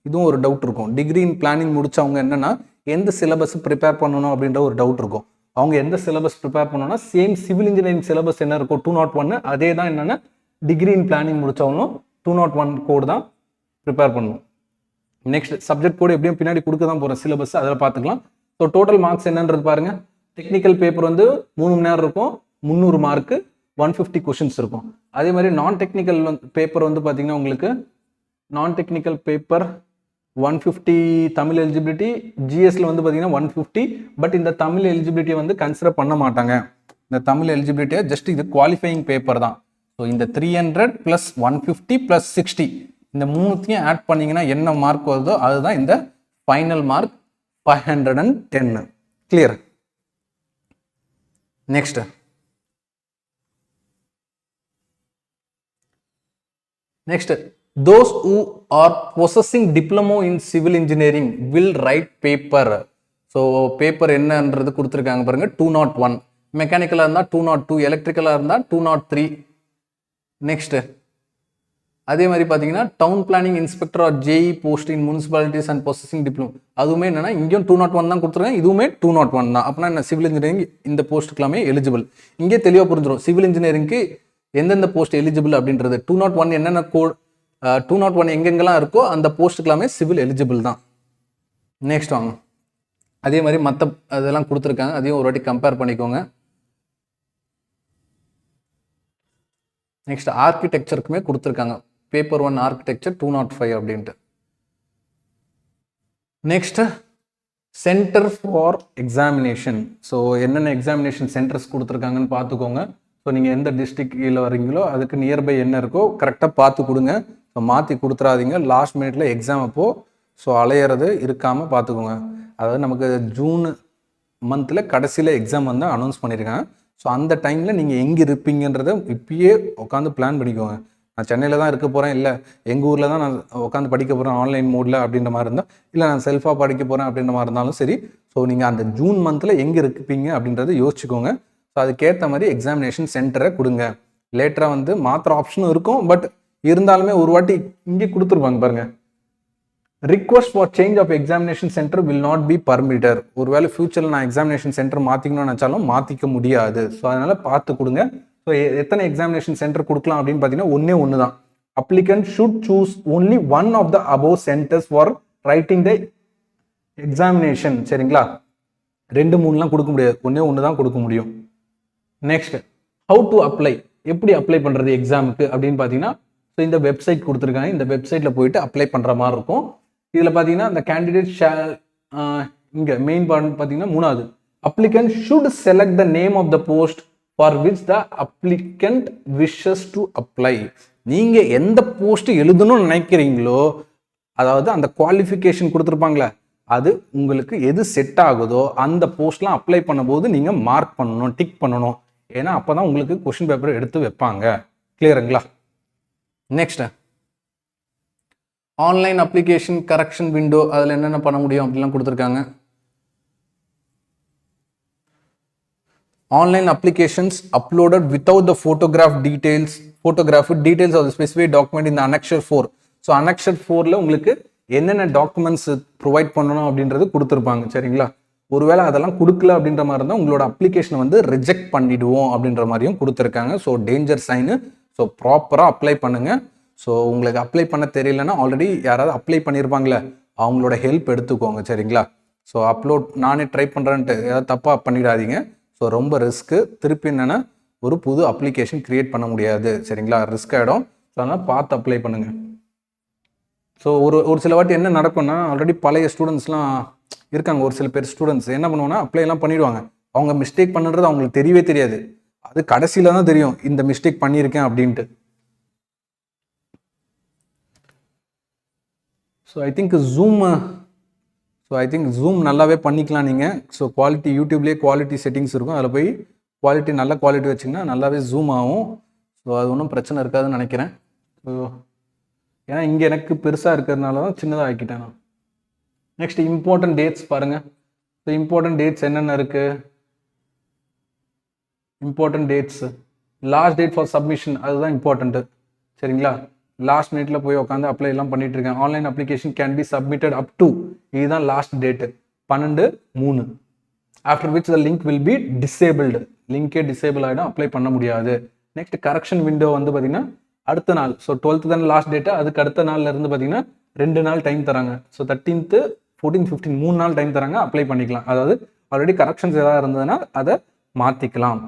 [SPEAKER 1] இதுவும் ஒரு டவுட் இருக்கும். டிகிரி இன் பிளானிங் முடிச்சவங்க என்னன்னா எந்த சிலபஸ் ப்ரிப்பேர் பண்ணணும் அப்படின்ற ஒரு டவுட் இருக்கும். அவங்க எந்த சிலபஸ் ப்ரிப்பேர் பண்ணணும்னா சேம் சிவில் இன்ஜினியரிங் சிலபஸ் என்ன இருக்கும் 201, அதே தான் என்னென்னா டிகிரி இன் பிளானிங் முடிச்சவங்களும் 201 கோடு தான் ப்ரிப்பேர் பண்ணணும். நெக்ஸ்ட் சப்ஜெக்ட் கோடு எப்படியும் பின்னாடி கொடுக்க தான் போகிறேன் சிலபஸ், அதில் பார்த்துக்கலாம். ஸோ டோட்டல் மார்க்ஸ் என்னன்றது பாருங்க. டெக்னிக்கல் பேப்பர் வந்து 3 மணி நேரம் இருக்கும், 300 மார்க்கு, 150 கொஷின்ஸ் இருக்கும். அதே மாதிரி நான் டெக்னிக்கல் பேப்பர் வந்து பார்த்தீங்கன்னா உங்களுக்கு நான் டெக்னிக்கல் பேப்பர் 150 தமிழ் எலிஜிபிலிட்டி, ஜிஎஸ்ல வந்து பார்த்தீங்கன்னா 150. பட் இந்த தமிழ் எலிஜிபிலிட்டியை வந்து கன்சிடர் பண்ண மாட்டாங்க. இந்த தமிழ் எலிஜிபிலிட்டியை ஜஸ்ட் இது குவாலிஃபையிங் பேப்பர் தான். ஸோ இந்த 300 + 150 + 60 இந்த மூணுத்தையும் ஆட் பண்ணீங்கன்னா என்ன மார்க் வருதோ அதுதான் இந்த final mark 510. Clear? Next those who are possessing diploma in civil engineering will write paper. So paper என்னன்றது கொடுத்துருக்காங்க பாருங்க. 201 மெக்கானிக்கலாக இருந்தால் 202, எலக்ட்ரிக்கலாக இருந்தால் 203. நெக்ஸ்ட் அதே மாதிரி பார்த்தீங்கன்னா town planning inspector or JE post in municipalities and possessing diploma, அதுவுமே என்னன்னா இங்கேயும் 201 தான் கொடுத்துருக்காங்க, இதுவுமே 201 தான். அப்படின்னா என்ன, சிவில் இன்ஜினியரிங் இந்த போஸ்ட்டுக்கெல்லாமே எலிஜிபிள். இங்கே தெளிவாக புரிஞ்சிடும் சிவில் இன்ஜினியரிங்க்கு எந்தெந்த போஸ்ட் எலிஜிபிள் அப்படின்றது. 201 என்னென்ன கோட் 201 எங்கெங்கெல்லாம் இருக்கோ அந்த போஸ்ட்டுக்கு எல்லாமே சிவில் எலிஜிபிள் தான். நெக்ஸ்ட் வாங்க, அதே மாதிரி மற்ற அதெல்லாம் கொடுத்துருக்காங்க, அதையும் ஒரு வாட்டி கம்பேர் பண்ணிக்கோங்க. நெக்ஸ்ட் ஆர்கிடெக்சருக்குமே கொடுத்துருக்காங்க பேப்பர் 1 ஆர்கிடெக்சர் 205 அப்படின்ட்டு. Next centre for examination. So என்னென்ன எக்ஸாமினேஷன் சென்டர்ஸ் கொடுத்துருக்காங்கன்னு பார்த்துக்கோங்க. ஸோ நீங்கள் எந்த டிஸ்ட்ரிக்டில் வரீங்களோ அதுக்கு நியர்பை என்ன இருக்கோ கரெக்டாக பார்த்து கொடுங்க. ஸோ மாற்றி கொடுத்துறாதீங்க லாஸ்ட் மினிட்ல எக்ஸாம் அப்போது. ஸோ அலையிறது இருக்காமல் பார்த்துக்கோங்க. அதாவது நமக்கு ஜூன் மந்தில் கடைசியில் எக்ஸாம் வந்து அனௌன்ஸ் பண்ணியிருக்காங்க. ஸோ அந்த டைமில் நீங்கள் எங்கே இருப்பீங்கன்றதை இப்பயே உட்காந்து பிளான் பண்ணிக்கோங்க. நான் சென்னையில் தான் இருக்க போகிறேன், இல்லை எங்கள் ஊரில் தான் நான் உட்காந்து படிக்க போகிறேன் ஆன்லைன் மோடில் அப்படின்ற மாதிரி இருந்தால், இல்லை நான் செல்ஃபாக படிக்க போகிறேன் அப்படின்ற மாதிரி இருந்தாலும் சரி. ஸோ நீங்கள் அந்த ஜூன் மந்தில் எங்கே இருப்பீங்க அப்படின்றத யோசிச்சுக்கோங்க. ஸோ அதுக்கேற்ற மாதிரி எக்ஸாமினேஷன் சென்டரை கொடுங்க. லேட்டராக வந்து மாத்திர ஆப்ஷனும் இருக்கும், பட் இருந்தாலுமே ஒரு வாட்டி இங்கே கொடுத்துருப்பாங்க பாருங்க. Request for change of examination centre will not be permitted. ஒருவேளை ஃபியூச்சரில் நான் எக்ஸாமினேஷன் சென்டர் மாற்றிக்கணும்னு நினச்சாலும் மாற்றிக்க முடியாது. ஸோ அதனால் பார்த்து கொடுங்க. ஸோ எத்தனை எக்ஸாமினேஷன் சென்டர் கொடுக்கலாம் அப்படின்னு பார்த்தீங்கன்னா ஒன்றே ஒன்று தான். Applicant should choose only one of the above centres for writing the examination. சரிங்களா? 2, 3லாம் கொடுக்க முடியாது, ஒன்றே ஒன்று தான் கொடுக்க முடியும். நெக்ஸ்ட் ஹவு டு அப்ளை, எப்படி அப்ளை பண்ணுறது எக்ஸாமுக்கு அப்படின்னு பார்த்தீங்கன்னா ஸோ இந்த வெப்சைட் கொடுத்துருக்காங்க. இந்த வெப்சைட்டில் போயிட்டு அப்ளை பண்ணுற மாதிரி இருக்கும். இதில் பார்த்தீங்கன்னா இந்த கேண்டிடேட் ஷேல் இங்கே மெயின் பார்ட் பார்த்தீங்கன்னா 3வது applicant should select the name of the post for which the applicant wishes to apply. நீங்கள் எந்த போஸ்ட் எழுதணும்னு நினைக்கிறீங்களோ, அதாவது அந்த குவாலிஃபிகேஷன் கொடுத்துருப்பாங்களே, அது உங்களுக்கு எது செட் ஆகுதோ அந்த போஸ்ட்லாம் அப்ளை பண்ணும்போது நீங்கள் மார்க் பண்ணணும், டிக் பண்ணணும். ஏன்னா அப்போ தான் உங்களுக்கு கொஸ்டின் பேப்பர் எடுத்து வைப்பாங்க. கிளியருங்களா? Next online application correction window, அதில் என்னென்ன பண்ண முடியும் அப்படிலாம் கொடுத்துருக்காங்க. Online applications uploaded without the photograph details of the specified document in the annexure 4. So annexure 4ல உங்களுக்கு என்னென்ன டாக்குமெண்ட்ஸ் ப்ரொவைட் பண்ணணும் அப்படின்றது கொடுத்துருப்பாங்க சரிங்களா. ஒருவேளை அதெல்லாம் கொடுக்கல அப்படின்ற மாதிரி இருந்தால் உங்களோட அப்ளிகேஷனை வந்து ரிஜெக்ட் பண்ணிவிடுவோம் அப்படின்ற மாதிரியும் கொடுத்துருக்காங்க. So danger sign. ஸோ ப்ராப்பராக அப்ளை பண்ணுங்கள். ஸோ உங்களுக்கு அப்ளை பண்ண தெரியலன்னா ஆல்ரெடி யாராவது அப்ளை பண்ணியிருப்பாங்களே அவங்களோட ஹெல்ப் எடுத்துக்கோங்க சரிங்களா. ஸோ அப்லோட் நானே ட்ரை பண்ணுறேன்ட்டு ஏதாவது தப்பாக பண்ணிடாதீங்க. ஸோ ரொம்ப ரிஸ்க்கு. திருப்பி என்னென்னா ஒரு புது அப்ளிகேஷன் க்ரியேட் பண்ண முடியாது சரிங்களா, ரிஸ்க் ஆகிடும். ஸோ அதனால் பார்த்து அப்ளை பண்ணுங்கள். ஸோ ஒரு சில வாட்டி என்ன நடக்கும்னா ஆல்ரெடி பழைய ஸ்டூடெண்ட்ஸ்லாம் இருக்காங்க. ஒரு சில பேர் ஸ்டூடெண்ட்ஸ் என்ன பண்ணுவாங்கன்னா அப்ளைலாம் பண்ணிடுவாங்க. அவங்க மிஸ்டேக் பண்ணுறது அவங்களுக்கு தெரியவே தெரியாது. அது கடைசியில் தான் தெரியும் இந்த மிஸ்டேக் பண்ணியிருக்கேன் அப்படின்ட்டு. ஸோ ஐ திங்க் ஜூம் நல்லாவே பண்ணிக்கலாம் நீங்கள். ஸோ குவாலிட்டி யூடியூப்லேயே குவாலிட்டி செட்டிங்ஸ் இருக்கும். அதில் போய் குவாலிட்டி நல்ல குவாலிட்டி வச்சிங்கன்னா நல்லாவே ஜூம் ஆகும். ஸோ அது ஒன்றும் பிரச்சனை இருக்காதுன்னு நினைக்கிறேன். ஸோ ஏன்னா இங்கே எனக்கு பெருசாக இருக்கிறதுனால தான் சின்னதாக ஆக்கிட்டேன் நான். நெக்ஸ்ட் இம்பார்ட்டன்ட் டேட்ஸ் பாருங்கள். ஸோ இம்பார்ட்டன்ட் டேட்ஸ் என்னென்ன இருக்குது. Important dates last date for submission அதுதான் இம்பார்ட்டண்ட்டு சரிங்களா. லாஸ்ட் மினிட்ல போய் உட்காந்து அப்ளை எல்லாம் பண்ணிட்டு இருக்கேன். Online application can be submitted up to, இதுதான் last date 12/3. After which the link will be disabled. லிங்கே டிசேபிள் ஆகிடும், அப்ளை பண்ண முடியாது. நெக்ஸ்ட் கரெக்ஷன் விண்டோ வந்து பார்த்தீங்கன்னா அடுத்த நாள். ஸோ 12th தானே லாஸ்ட் டேட்டு, அதுக்கு அடுத்த நாள்ல இருந்து பார்த்தீங்கன்னா 2 நாள் டைம் தராங்க. ஸோ 13th 14 15 3 நாள் டைம் தராங்க, அப்ளை பண்ணிக்கலாம். அதாவது ஆல்ரெடி கரெக்ஷன்ஸ் ஏதாவது இருந்ததுன்னா அதை மாற்றிக்கலாம்.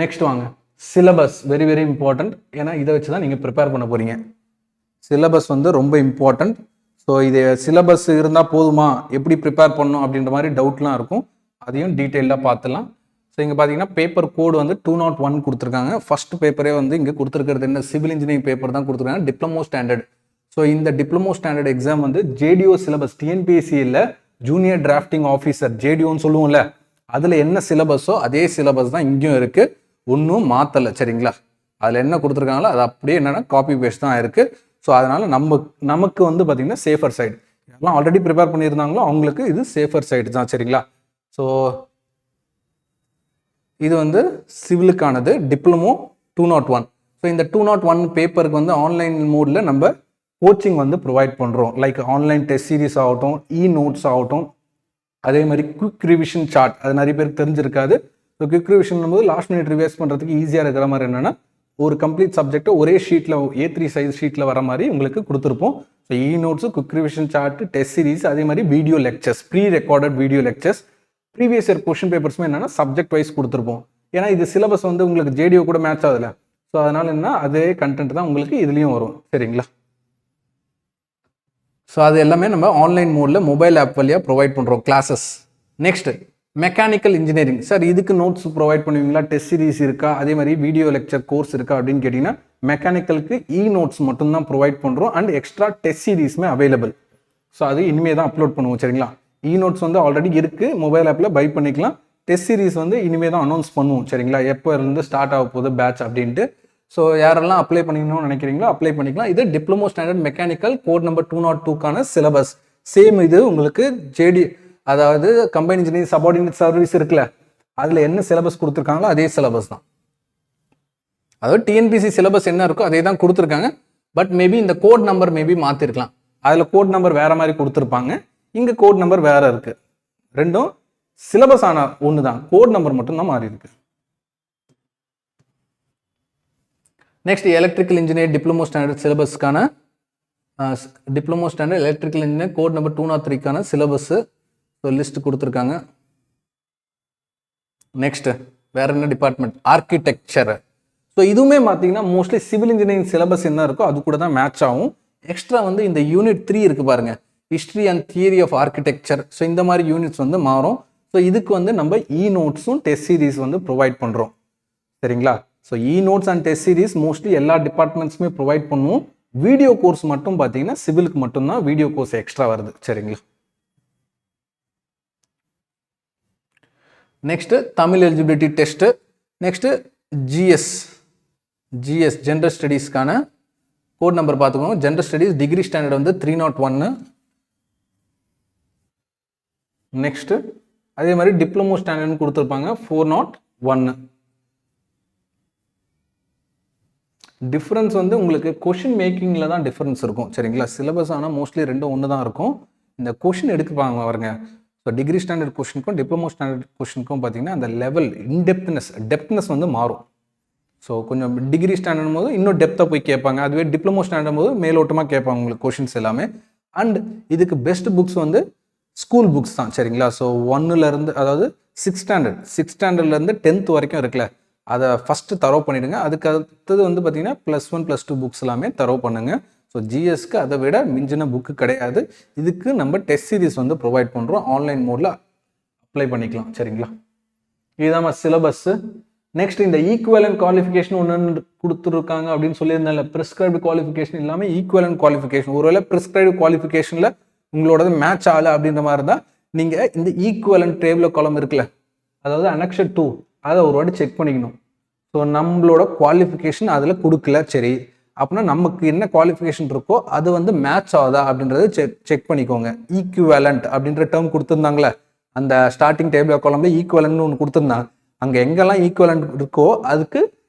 [SPEAKER 1] நெக்ஸ்ட் வாங்க சிலபஸ். Very very important. ஏன்னா இதை வச்சு தான் நீங்கள் ப்ரிப்பேர் பண்ண போகிறீங்க. சிலபஸ் வந்து ரொம்ப இம்பார்ட்டன்ட். ஸோ இது சிலபஸ் இருந்தால் போதுமா, எப்படி ப்ரிப்பேர் பண்ணணும் அப்படின்ற மாதிரி டவுட்லாம் இருக்கும். அதையும் டீட்டெயிலாக பார்த்துலாம். ஸோ இங்கே பார்த்தீங்கன்னா பேப்பர் கோடு வந்து 201 கொடுத்துருக்காங்க. ஃபர்ஸ்ட் பேப்பரே வந்து இங்கே கொடுத்துருக்கிறது என்ன, சிவில் இன்ஜினியரிங் பேப்பர் தான் கொடுத்துருக்காங்க, டிப்ளமோ ஸ்டாண்டர்ட். ஸோ இந்த டிப்ளமோ ஸ்டாண்டர்ட் எக்ஸாம் வந்து ஜேடிஓ சிலபஸ், டிஎன்பிஎஸ்சி இல்லை ஜூனியர் டிராஃப்டிங் ஆஃபீஸர் ஜேடிஓன்னு சொல்லுவோம்ல, அதில் என்ன சிலபஸோ அதே சிலபஸ் தான் இங்கேயும் இருக்குது. ஒன்றும் மாற்றலை சரிங்களா. அதில் என்ன கொடுத்துருக்காங்களோ அது அப்படியே என்னென்னா காப்பி பேஸ்ட் தான் இருக்குது. ஸோ அதனால் நமக்கு வந்து பார்த்திங்கன்னா சேஃபர் சைடு. எல்லாம் ஆல்ரெடி ப்ரிப்பேர் பண்ணியிருந்தாங்களோ அவங்களுக்கு இது சேஃபர் சைடு தான் சரிங்களா. ஸோ இது வந்து சிவிலுக்கானது டிப்ளமோ 201. ஸோ இந்த 201 பேப்பருக்கு வந்து ஆன்லைன் மோடில் நம்ம கோச்சிங் வந்து ப்ரொவைட் பண்ணுறோம். லைக் ஆன்லைன் டெஸ்ட் சீரிஸ் ஆகட்டும், நோட்ஸ் ஆகட்டும், அதே மாதிரி குவிக் ரிவிஷன் சார்ட். அது நிறைய பேருக்கு தெரிஞ்சிருக்காது. ஸோ குவிக் ரிவிஷன் போது லாஸ்ட் மினிட் ரிவைஸ் பண்ணுறதுக்கு ஈஸியாக இருக்கிற மாதிரி என்னென்னா ஒரு கம்ப்ளீட் சப்ஜெக்ட்டை ஒரே ஷீட்டில் A3 சைஸ் ஷீட்டில் வர மாதிரி உங்களுக்கு கொடுத்துருப்போம். So notes, quick revision chart, test series, அதே மாதிரி video lectures, pre recorded video lectures, previous year question பேப்பர்ஸுமே என்னென்னா சப்ஜெக்ட் வைஸ் கொடுத்துருப்போம். ஏன்னா இது சிலபஸ் வந்து உங்களுக்கு ஜேடிஓ கூட மேட்ச் ஆகுதுல. ஸோ அதனால் என்ன அதே கண்டென்ட் தான் உங்களுக்கு இதுலேயும் வரும் சரிங்களா. ஸோ அது எல்லாமே நம்ம ஆன்லைன் மோடில் மொபைல் ஆப் வழியாக ப்ரொவைட் பண்ணுறோம் classes. Next mechanical engineering. Sir இதுக்கு நோட்ஸ் ப்ரொவைட் பண்ணுவீங்களா, டெஸ்ட் சீரிஸ் இருக்கா, அதே மாதிரி வீடியோ லெக்சர் கோர்ஸ் இருக்கா அப்படின்னு கேட்டிங்கன்னா மெக்கானிக்கலுக்கு நோட்ஸ் மட்டும்தான் ப்ரொவைட் பண்ணுறோம் அண்ட் எக்ஸ்ட்ரா டெஸ்ட் சீரிஸுமே அவைலபிள். ஸோ அது இனிமேல் தான் அப்லோட் பண்ணுவோம் சரிங்களா. நோட்ஸ் வந்து ஆல்ரெடி இருக்குது, மொபைல் ஆப்பில் பை பண்ணிக்கலாம். டெஸ்ட் சீரிஸ் வந்து இனிமேல் தான் அனௌன்ஸ் பண்ணுவோம் சரிங்களா, எப்போ இருந்து ஸ்டார்ட் ஆக போகுது பேட்ச் அப்படின்ட்டு. ஸோ யாரெல்லாம் அப்ளை பண்ணிக்கணும்னு நினைக்கிறீங்களோ அப்ளை பண்ணிக்கலாம். இது diploma standard mechanical code number 202க்கான சிலபஸ். சேம் இது உங்களுக்கு ஜேடி, அதாவது கம்பைன் இன்ஜினியரிங் சபார்டினேட் சர்வீஸ் இருக்குல்ல, அதில் என்ன சிலபஸ் கொடுத்துருக்காங்களோ அதே சிலபஸ் தான். அதாவது டிஎன்பிசி சிலபஸ் என்ன இருக்கோ அதே தான் கொடுத்துருக்காங்க. பட் மேபி இந்த கோட் நம்பர் மேபி மாற்றிருக்கலாம். அதில் கோட் நம்பர் வேற மாதிரி கொடுத்துருப்பாங்க, இங்கே கோட் நம்பர் வேற இருக்கு. ரெண்டும் சிலபஸ் ஆன ஒன்று தான், கோட் நம்பர் மட்டும்தான் மாறி இருக்கு. Next electrical engineer diploma standard சிலபஸ்க்கான diploma standard electrical engineer code number 203க்கான சிலபஸ் லிஸ்ட் கொடுத்துருக்காங்க. நெக்ஸ்ட் வேற என்ன டிபார்ட்மெண்ட், ஆர்கிடெக்சர். ஸோ இதுவுமே பார்த்தீங்கன்னா மோஸ்ட்லி சிவில் இன்ஜினியரிங் சிலபஸ் என்ன இருக்கோ அது கூட தான் மேட்ச் ஆகும். எக்ஸ்ட்ரா வந்து இந்த யூனிட் 3 இருக்கு பாருங்க, history and theory of architecture. So இந்த மாதிரி யூனிட்ஸ் வந்து மாறும். ஸோ இதுக்கு வந்து நம்ம நோட்ஸும் டெஸ்ட் சீரிஸ் வந்து ப்ரொவைட் பண்ணுறோம் சரிங்களா. So notes and test series mostly எல்லா டிபார்ட்மெண்ட்ஸுமே ப்ரொவைட் பண்ணுவோம். வீடியோ கோர்ஸ் மட்டும் பார்த்தீங்கன்னா சிவிலுக்கு மட்டும்தான் வீடியோ கோர்ஸ் எக்ஸ்ட்ரா வருது சரிங்களா. Next Tamil eligibility test. Next GS general ஸ்டடீஸ்க்கான கோட் நம்பர் பார்த்துக்கோங்க. ஜென்ரல் ஸ்டடீஸ் டிகிரி ஸ்டாண்டர்ட் வந்து 301. நெக்ஸ்ட் அதே மாதிரி டிப்ளமோ ஸ்டாண்டர்ட்னு கொடுத்துருப்பாங்க 401. டிஃப்ரென்ஸ் வந்து உங்களுக்கு கொஷின் மேக்கிங்கில் தான் டிஃப்ரென்ஸ் இருக்கும் சரிங்களா. சிலபஸ் ஆனால் மோஸ்ட்லி ரெண்டும் ஒன்று தான் இருக்கும். இந்த கொஷின் எடுக்குப்பாங்க பாருங்க. ஸோ டிகிரி ஸ்டாண்டர்ட் கொஷினுக்கும் டிப்ளமோ ஸ்டாண்டர்ட் கொஷினுக்கும் பார்த்தீங்கன்னா அந்த லெவல் டெப்த்னஸ் வந்து மாறும். ஸோ கொஞ்சம் டிகிரி ஸ்டாண்டர்ட் போது இன்னும் டெப்த்தாக போய் கேட்பாங்க. அதுவே டிப்ளமோ ஸ்டாண்டர்ட் போது மேலோட்டமாக கேட்பாங்க உங்களுக்கு கொஷின்ஸ் எல்லாமே. அண்ட் இதுக்கு பெஸ்ட் புக்ஸ் வந்து ஸ்கூல் புக்ஸ் தான் சரிங்களா. ஸோ 1லேருந்து அதாவது 6th ஸ்டாண்டர்ட்லேருந்து 10th வரைக்கும் இருக்குல்ல, அதை ஃபஸ்ட்டு தரவு பண்ணிவிடுங்க. அதுக்கு அடுத்தது வந்து பார்த்தீங்கன்னா +1 +2 புக்ஸ் எல்லாமே தரவு பண்ணுங்க. ஸோ ஜிஎஸ்க்கு அதை விட மிஞ்சின புக்கு கிடையாது. இதுக்கு நம்ம டெஸ்ட் சீரிஸ் வந்து ப்ரொவைட் பண்ணுறோம். ஆன்லைன் மோடில் அப்ளை பண்ணிக்கலாம் சரிங்களா. இதுதான் சிலபஸ்ஸு. நெக்ஸ்ட் இந்த ஈக்குவலன்ட் குவாலிஃபிகேஷன் ஒன்று கொடுத்துருக்காங்க அப்படின்னு சொல்லியிருந்தால, ப்ரிஸ்கிரைப்டு குவாலிஃபிகேஷன் இல்லாமல் ஈக்குவலன்ட் குவாலிஃபிகேஷன். ஒருவேளை ப்ரிஸ்கிரைப்டு குவாலிஃபிகேஷனில் உங்களோடது மேட்ச் ஆகலை அப்படின்ற மாதிரி தான் நீங்கள் இந்த ஈக்குவலன்ட் டேபிள் காலம் இருக்குல்ல, அதாவது அனெக்ஷன் 2 அதை ஒரு வாட்டி செக் பண்ணிக்கணும். ஸோ நம்மளோட குவாலிஃபிகேஷன் அதில் கொடுக்கல சரி அப்படின்னா நமக்கு என்ன குவாலிஃபிகேஷன் இருக்கோ அது வந்து மேட்ச் ஆகுதா அப்படின்றத செக் பண்ணிக்கோங்க. ஈக்குவலண்ட் அப்படின்ற டேர்ம் கொடுத்துருந்தாங்களே அந்த ஸ்டார்டிங் டேபிள் காலம்ல ஈக்குவலன்ட்னு ஒன்று கொடுத்துருந்தாங்க. அங்கே எங்கெல்லாம் ஈக்குவலண்ட் இருக்கோ அதுக்கு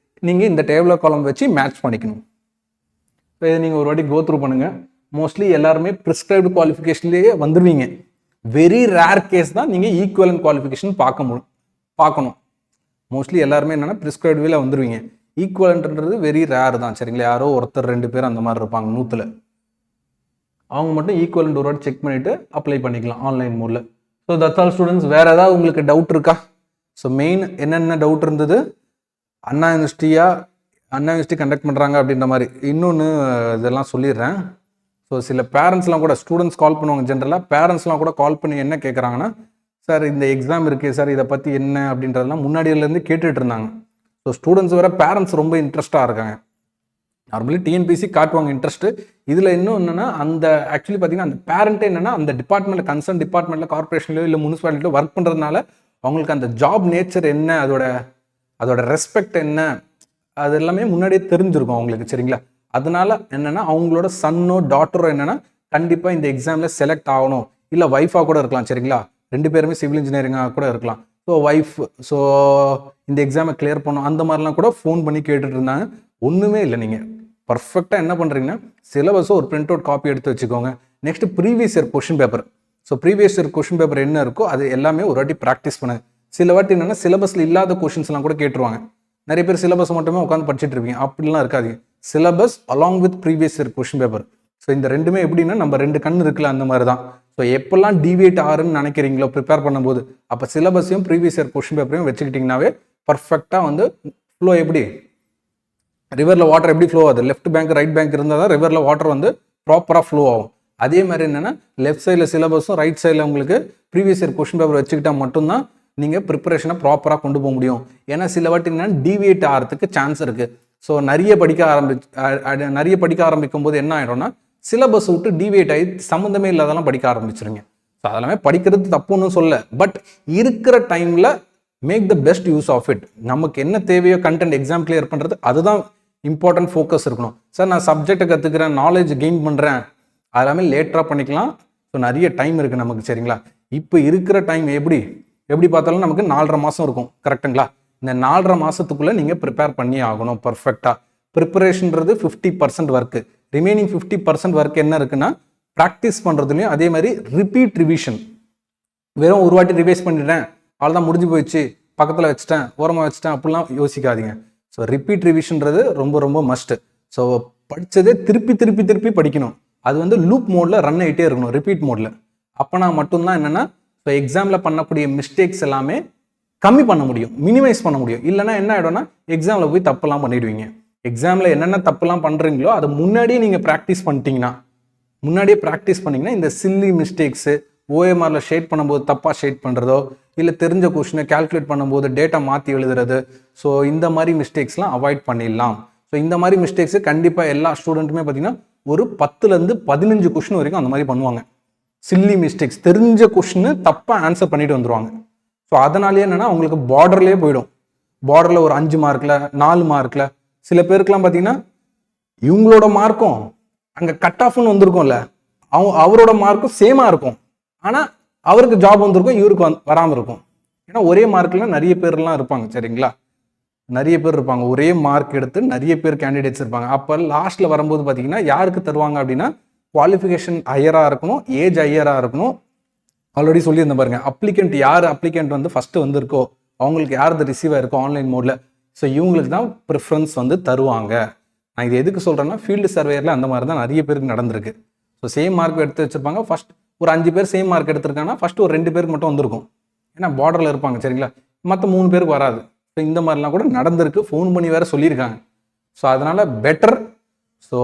[SPEAKER 1] நீங்கள் இந்த டேபிள் காலம் வச்சு மேட்ச் பண்ணிக்கணும். ஸோ இதை நீங்கள் ஒரு வாட்டி கோ த்ரூ பண்ணுங்கள். மோஸ்ட்லி எல்லாருமே ப்ரிஸ்கிரைப்டு குவாலிஃபிகேஷன்லேயே வந்துடுவீங்க. வெரி ரேர் கேஸ் தான் நீங்கள் ஈக்குவலன்ட் குவாலிஃபிகேஷன் பார்க்கணும். மோஸ்ட்லி எல்லாருமே என்னென்னா ப்ரிஸ்கிரைப்டுல வந்துடுவீங்க. ஈக்குவலன்ட்ன்றது வெரி ரேர் தான் சரிங்களா. யாரோ ஒருத்தர் 2 பேர் அந்த மாதிரி இருப்பாங்க 100ல். அவங்க மட்டும் ஈக்குவலன்ட் ஒரு வாட்டி செக் பண்ணிவிட்டு அப்ளை பண்ணிக்கலாம் ஆன்லைன் மோடில். So that's all students. வேறு ஏதாவது உங்களுக்கு டவுட் இருக்கா? ஸோ மெயின் என்னென்ன டவுட் இருந்தது, அண்ணா யூனிவர்சிட்டி கண்டக்ட் பண்ணுறாங்க அப்படின்ற மாதிரி இன்னொன்று இதெல்லாம் சொல்லிடுறேன். ஸோ சில பேரண்ட்ஸ்லாம் கூட ஸ்டூடெண்ட்ஸ் கால் பண்ணுவாங்க. ஜென்ரலாக பேரண்ட்ஸ்லாம் கூட கால் பண்ணி என்ன கேட்குறாங்கன்னா, சார் இந்த எக்ஸாம் இருக்குது சார், இதை பற்றி என்ன அப்படின்றதெல்லாம் முன்னாடியிலேருந்து கேட்டுட்டு இருந்தாங்க. ஸோ ஸ்டூடெண்ட்ஸ் வேறு பேரண்ட்ஸ் ரொம்ப இன்ட்ரெஸ்ட்டாக இருக்காங்க. நார்மலி டிஎன்பிசி காட்டுவாங்க இன்ட்ரெஸ்ட்டு. இதில் இன்னும் என்னென்னா அந்த ஆக்சுவலி பார்த்தீங்கன்னா அந்த பேரண்ட்டே என்னென்னா அந்த டிபார்ட்மெண்ட்டில் கன்சர்ன் டிபார்ட்மெண்ட்டில் கார்பரேஷன்லையோ இல்லை முனிசிபாலிட்டியோ ஒர்க் பண்ணுறதுனால அவங்களுக்கு அந்த ஜாப் நேச்சர் என்ன, அதோட ரெஸ்பெக்ட் என்ன, அது எல்லாமே முன்னாடியே தெரிஞ்சிருக்கும் அவங்களுக்கு சரிங்களா. அதனால என்னென்னா அவங்களோட சன்னோ டாட்டரோ என்னென்னா கண்டிப்பாக இந்த எக்ஸாமில் செலக்ட் ஆகணும். இல்லை ஒய்ஃபாக கூட இருக்கலாம் சரிங்களா. 2 பேருமே சிவில் இன்ஜினியரிங்காக கூட இருக்கலாம். ஸோ ஒய்ஃப் ஸோ இந்த எக்ஸாமை கிளியர் பண்ணணும் அந்த மாதிரிலாம் கூட ஃபோன் பண்ணி கேட்டுட்டு இருந்தாங்க. ஒன்றுமே இல்லை, நீங்கள் பர்ஃபெக்டாக என்ன பண்ணுறீங்கன்னா சிலபஸை ஒரு பிரிண்ட் அவுட் காப்பி எடுத்து வச்சுக்கோங்க. Next previous year question paper. So previous year question paper என்ன இருக்கோ அது எல்லாமே ஒரு வாட்டி ப்ராக்டிஸ் பண்ணுங்க. சில வாட்டி என்னென்னா சிலபஸில் இல்லாத கொஷின்ஸ்லாம் கூட கேட்டுருவாங்க. நிறைய பேர் சிலபஸ் மட்டுமே உட்காந்து படிச்சுட்டு இருப்பீங்க. அப்படிலாம் இருக்காது. Syllabus along with previous year question paper. So இந்த ரெண்டுமே எப்படின்னா நம்ம 2 கண் இருக்குல்ல அந்த மாதிரி தான். ஸோ எப்பெல்லாம் டிவியேட் ஆகுன்னு நினைக்கிறீங்களோ ப்ரிப்பேர் பண்ணும்போது அப்போ சிலபஸையும் ப்ரீவியஸ் இயர் கொஷின் பேப்பரையும் வச்சுக்கிட்டிங்கனாவே பர்ஃபெக்டாக வந்து ஃப்ளோ எப்படி ரிவரில் வாட்டர் எப்படி ஃப்ளோ ஆகுது, லெஃப்ட் பேங்க் ரைட் பேங்க் இருந்தால் தான் ரிவரில் வாட்டர் வந்து ப்ராப்பராக ஃப்ளோ ஆகும். அதே மாதிரி என்னென்னா லெஃப்ட் சைடில் சிலபஸும் ரைட் சைடில் உங்களுக்கு ப்ரீவியஸ் இயர் கொஷின் பேப்பர் வச்சுக்கிட்டால் மட்டும்தான் நீங்கள் ப்ரிப்பரேஷனை ப்ராப்பராக கொண்டு போக முடியும். ஏன்னா சில வாட்டி என்னென்னா டிவியேட் ஆகிறதுக்கு சான்ஸ் இருக்குது. ஸோ நிறைய படிக்க ஆரம்பிக்கும் போது என்ன ஆகிடும்னா சிலபஸ் விட்டு டிவியேட் ஆகி சம்மந்தமே இல்லாதெல்லாம் படிக்க ஆரம்பிச்சிருங்க. ஸோ அதெல்லாமே படிக்கிறது தப்புன்னு சொல்ல, பட் இருக்கிற டைமில் make the best use of it. நமக்கு என்ன தேவையோ கண்டென்ட் எக்ஸாம் கிளியர் பண்ணுறது அதுதான் இம்பார்ட்டன்ட் ஃபோக்கஸ் இருக்கணும். சார் நான் சப்ஜெக்டை கற்றுக்கிறேன், நாலேஜ் கெயின் பண்ணுறேன், அதெல்லாமே லேட்டராக பண்ணிக்கலாம். ஸோ நிறைய டைம் இருக்குது நமக்கு சரிங்களா. இப்போ இருக்கிற டைம் எப்படி பார்த்தாலும் நமக்கு 4.5 மாதம் இருக்கும் கரெக்டுங்களா. இந்த 4.5 மாதத்துக்குள்ளே நீங்கள் ப்ரிப்பேர் பண்ணி ஆகணும் பர்ஃபெக்டாக. ப்ரிப்பரேஷன்றது 50% ஒர்க்கு. ரிமைனிங் 50% ஒர்க் என்ன இருக்குன்னா ப்ராக்டிஸ் பண்ணுறதுலையும் அதே மாதிரி ரிப்பீட் ரிவிஷன். வெறும் ஒரு வாட்டி ரிவைஸ் பண்ணிட்டேன் அவ்வளோதான் முடிஞ்சு போயிடுச்சு, பக்கத்தில் வச்சுட்டேன் ஓரமாக வச்சுட்டேன் அப்படிலாம் யோசிக்காதீங்க. ஸோ ரிப்பீட் ரிவிஷன்றது ரொம்ப ரொம்ப மஸ்ட்டு. ஸோ படித்ததே திருப்பி படிக்கணும். அது வந்து லூப் மோடில் ரன் ஆகிட்டே இருக்கணும், ரிப்பீட் மோடில். அப்போனா மட்டும்தான் என்னென்னா இப்போ எக்ஸாமில் பண்ணக்கூடிய மிஸ்டேக்ஸ் எல்லாமே கம்மி பண்ண முடியும், மினிமைஸ் பண்ண முடியும். இல்லைனா என்ன ஆகிடும்னா எக்ஸாமில் போய் தப்பெல்லாம் பண்ணிடுவீங்க. எக்ஸாமில் என்னென்ன தப்புலாம் பண்ணுறீங்களோ அதை முன்னாடியே நீங்கள் ப்ராக்டிஸ் பண்ணிட்டீங்கன்னா இந்த சில்லி மிஸ்டேக்ஸு ஓஎம்ஆரில் ஷேட் பண்ணும்போது தப்பாக ஷேட் பண்ணுறதோ இல்லை தெரிஞ்ச கொஷினை கால்குலேட் பண்ணும்போது டேட்டா மாற்றி எழுதுறது, ஸோ இந்த மாதிரி மிஸ்டேக்ஸ்லாம் அவாய்ட் பண்ணிடலாம். ஸோ இந்த மாதிரி மிஸ்டேக்ஸு கண்டிப்பாக எல்லா ஸ்டூடெண்ட்டுமே பார்த்தீங்கன்னா ஒரு 10லேருந்து 15 கொஷின் வரைக்கும் அந்த மாதிரி பண்ணுவாங்க. சில்லி மிஸ்டேக்ஸ், தெரிஞ்ச கொஷின்னு தப்பாக ஆன்சர் பண்ணிட்டு வந்துடுவாங்க. ஸோ அதனாலே என்னென்னா அவங்களுக்கு பார்டர்லேயே போயிடும். பார்டரில் ஒரு 5 மார்க்கில் 4 மார்க்கில் சில பேருக்குலாம் பார்த்தீங்கன்னா இவங்களோட மார்க்கும் அங்கே கட் ஆஃப்னு வந்திருக்கும்ல, அவரோட மார்க்கும் சேமாக இருக்கும். ஆனால் அவருக்கு ஜாப் வந்திருக்கும், இவருக்கு வராமல் இருக்கும். ஏன்னா ஒரே மார்க்கில் நிறைய பேர்லாம் இருப்பாங்க சரிங்களா. நிறைய பேர் இருப்பாங்க, ஒரே மார்க் எடுத்து நிறைய பேர் கேண்டிடேட்ஸ் இருப்பாங்க. அப்போ லாஸ்ட்டில் வரும்போது பார்த்தீங்கன்னா யாருக்கு தருவாங்க அப்படின்னா, குவாலிஃபிகேஷன் ஹையராக இருக்கணும், ஏஜ் ஹையராக இருக்கணும். ஆல்ரெடி சொல்லியிருந்த பாருங்க, அப்ளிகண்ட் வந்து ஃபஸ்ட்டு வந்திருக்கோ அவங்களுக்கு யார் ரிசீவ் ஆயிருக்கோ ஆன்லைன் மோடில், ஸோ இவங்களுக்கு தான் ப்ரிஃபரன்ஸ் வந்து தருவாங்க. நான் இது எதுக்கு சொல்கிறேன்னா, ஃபீல்டு சர்வேயரில் அந்த மாதிரி தான் நிறைய பேருக்கு நடந்திருக்கு. ஸோ சேம் மார்க் எடுத்து வச்சிருப்பாங்க, ஃபர்ஸ்ட் ஒரு 5 பேர் சேம் மார்க் எடுத்திருக்காங்கன்னா ஃபர்ஸ்ட் ஒரு 2 பேருக்கு மட்டும் வந்திருக்கும், ஏன்னா பார்டரில் இருப்பாங்க சரிங்களா, மற்ற 3 பேருக்கு வராது. ஸோ இந்த மாதிரிலாம் கூட நடந்திருக்கு, ஃபோன் பண்ணி வேறு சொல்லியிருக்காங்க. ஸோ அதனால் better, so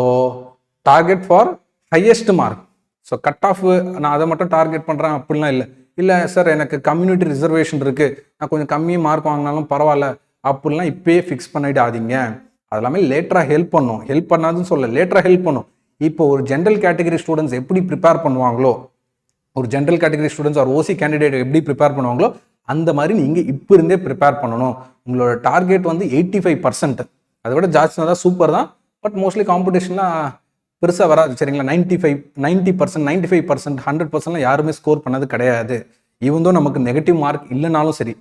[SPEAKER 1] target for highest mark. So cut off நான் அதை மட்டும் டார்கெட் பண்ணுறேன் அப்படிலாம் இல்லை சார் எனக்கு கம்யூனிட்டி ரிசர்வேஷன் இருக்குது, நான் கொஞ்சம் கம்மி மார்க் வாங்கினாலும் பரவாயில்ல அப்படிலாம் இப்போயே ஃபிக்ஸ் பண்ணிடாதீங்க. அது எல்லாமே லேட்டராக ஹெல்ப் பண்ணும், ஹெல்ப் பண்ணாதுன்னு சொல்ல, லேட்டராக ஹெல்ப் பண்ணும். இப்போ ஒரு ஜென்ரல் கேட்டகரி ஸ்டூடெண்ட்ஸ் எப்படி ப்ரிப்பேர் பண்ணுவாங்களோ, ஒரு ஜென்ரல் கேட்டகரி ஸ்டூடெண்ட்ஸ் ஒரு ஓசி கேண்டிடேட் எப்படி ப்ரிப்பேர் பண்ணுவாங்களோ அந்த மாதிரி நீங்கள் இப்போ இருந்தே ப்ரிப்பேர் பண்ணணும். உங்களோட டார்கெட் வந்து 85%, அதை விட ஜாஸ்தியாக தான் சூப்பர் தான், பட் மோஸ்ட்லி காம்படிஷன்லாம் பெருசாக வராது சரிங்களா. 90%, 95%, 100%லாம் யாருமே ஸ்கோர் பண்ணது கிடையாது. இவந்தோ நமக்கு நெகட்டிவ் மார்க் இல்லைனாலும் சரி,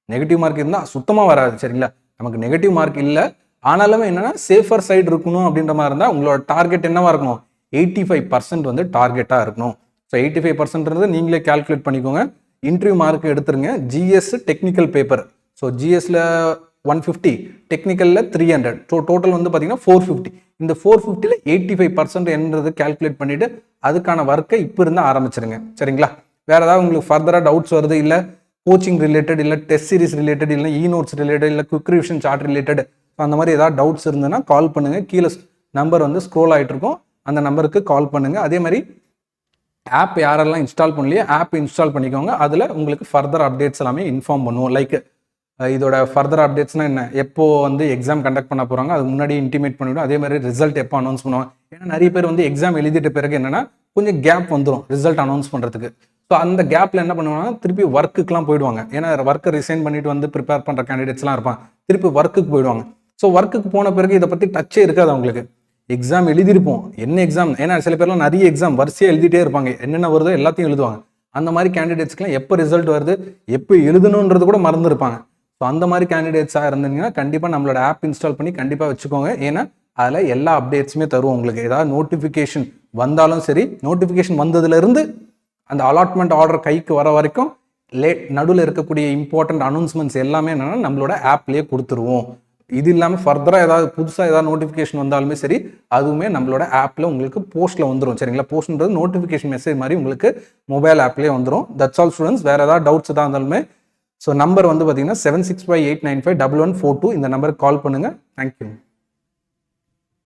[SPEAKER 1] நெகட்டிவ் மார்க் இருந்தால் சுத்தமாக வராது சரிங்களா. நமக்கு நெகட்டிவ் மார்க் இல்லை ஆனாலுமே என்னன்னா சேஃபர் சைடு இருக்கணும் அப்படின்ற மாதிரி இருந்தால் உங்களோட டார்கெட் என்னவா இருக்கணும், 85% வந்து டார்கெட்டாக இருக்கணும். ஸோ 85%ன்றது நீங்களே கால்குலேட் பண்ணிக்கோங்க. இன்டர்வியூ மார்க் எடுத்துருங்க, ஜிஎஸ் டெக்னிக்கல் பேப்பர், ஸோ ஜிஎஸ்ல 150, டெக்னிக்கலில் 300, ஸோ டோட்டல் வந்து பார்த்தீங்கன்னா 450. இந்த 450ல் 85% என்றது கால்குலேட் பண்ணிவிட்டு அதுக்கான ஒர்க்கை இப்போ இருந்தால் ஆரம்பிச்சிருங்க சரிங்களா. வேறு ஏதாவது உங்களுக்கு ஃபர்தராக டவுட்ஸ் வருது, இல்லை கோச்சிங் ரிலேட்டட், இல்லை டெஸ்ட் சீரிஸ் ரிலேட்டட், இல்லை நோட்ஸ் ரிலேட்டட், இல்லை குவிக் ரிவிஷன் சார்ட் ரிலேட்டட், அந்த மாதிரி ஏதாவது டவுட்ஸ் இருந்ததுன்னா கால் பண்ணுங்கள். கீழே நம்பர் வந்து ஸ்க்ரோல் ஆகிட்டு இருக்கும், அந்த நம்பருக்கு கால் பண்ணுங்கள். அதே மாதிரி ஆப் யாரெல்லாம் இன்ஸ்டால் பண்ணலையோ ஆப் இன்ஸ்டால் பண்ணிக்கோங்க, அதில் உங்களுக்கு ஃபர்தர் அப்டேட்ஸ் எல்லாமே இன்ஃபார்ம் பண்ணுவோம். லைக் இதோட ஃபர்தர் அப்டேட்ஸ்னால் என்ன, எப்போ வந்து எக்ஸாம் கண்டக்ட் பண்ண போகிறாங்க அது முன்னாடி இன்டிமேட் பண்ணிவிடும். அதே மாதிரி ரிசல்ட் எப்போ அனௌன்ஸ் பண்ணுவாங்க, ஏன்னா நிறைய பேர் வந்து எக்ஸாம் எழுதிட்ட பிறகு என்னன்னா கொஞ்சம் கேப் வந்துடும் ரிசல்ட் அனௌன்ஸ் பண்ணுறதுக்கு. ஸோ அந்த கேப்பில் என்ன பண்ணுவாங்கன்னா திருப்பி ஒர்க்குக்கெலாம் போயிடுவாங்க, ஏன்னா ஒர்க்கை ரிசைன் பண்ணிட்டு வந்து ப்ரிப்பேர் பண்ணுற கேண்டிடேட்ஸ்லாம் இருப்பாங்க, திருப்பி ஒர்க்குக்கு போயிடுவாங்க. ஸோ ஒர்க்குக்கு போன பிறகு இதை பற்றி டச்சே இருக்காது அவங்களுக்கு. எக்ஸாம் எழுதிருப்போம், என்ன எக்ஸாம், ஏன்னா சில பேர்லாம் நிறைய எக்ஸாம் வரிசையாக எழுதிட்டே இருப்பாங்க, என்னென்ன வருதோ எல்லாத்தையும் எழுதுவாங்க. அந்த மாதிரி கேண்டிடேட்ஸ்க்குலாம் எப்போ ரிசல்ட் வருது, எப்போ எழுதணுன்றது கூட மறந்துருப்பாங்க. ஸோ அந்த மாதிரி கேண்டிடேட்ஸாக இருந்தீங்கன்னா கண்டிப்பாக நம்மளோட ஆப் இன்ஸ்டால் பண்ணி கண்டிப்பாக வச்சுக்கோங்க. ஏன்னா அதில் எல்லா அப்டேட்ஸுமே தருவோம் உங்களுக்கு. ஏதாவது நோட்டிஃபிகேஷன் வந்தாலும் சரி, நோட்டிஃபிகேஷன் வந்ததுலேருந்து அந்த அலாட்மெண்ட் ஆர்டர் கைக்கு வர வரைக்கும் நடுவில் இருக்கக்கூடிய இம்பார்ட்டன்ட் அனௌன்ஸ்மெண்ட்ஸ் எல்லாமே என்னென்னா நம்மளோட ஆப்லேயே கொடுத்துருவோம். இது இல்லாமல் ஃபர்தராக ஏதாவது புதுசாக ஏதாவது நோட்டிஃபிகேஷன் வந்தாலுமே சரி, அதுவுமே நம்மளோட ஆப்பில் உங்களுக்கு போஸ்ட்டில் வந்துடும் சரிங்களா. போஸ்ட்ன்றது நோட்டிஃபிகேஷன் மெசேஜ் மாதிரி உங்களுக்கு மொபைல் ஆப்லேயே வந்துடும். That's all students. வேறு ஏதாவது டவுட்ஸ் எதாவது இருந்தாலுமே ஸோ நம்பர் வந்து பார்த்தீங்கன்னா 7658951142 இந்த நம்பருக்கு கால் பண்ணுங்கள். தேங்க்யூ.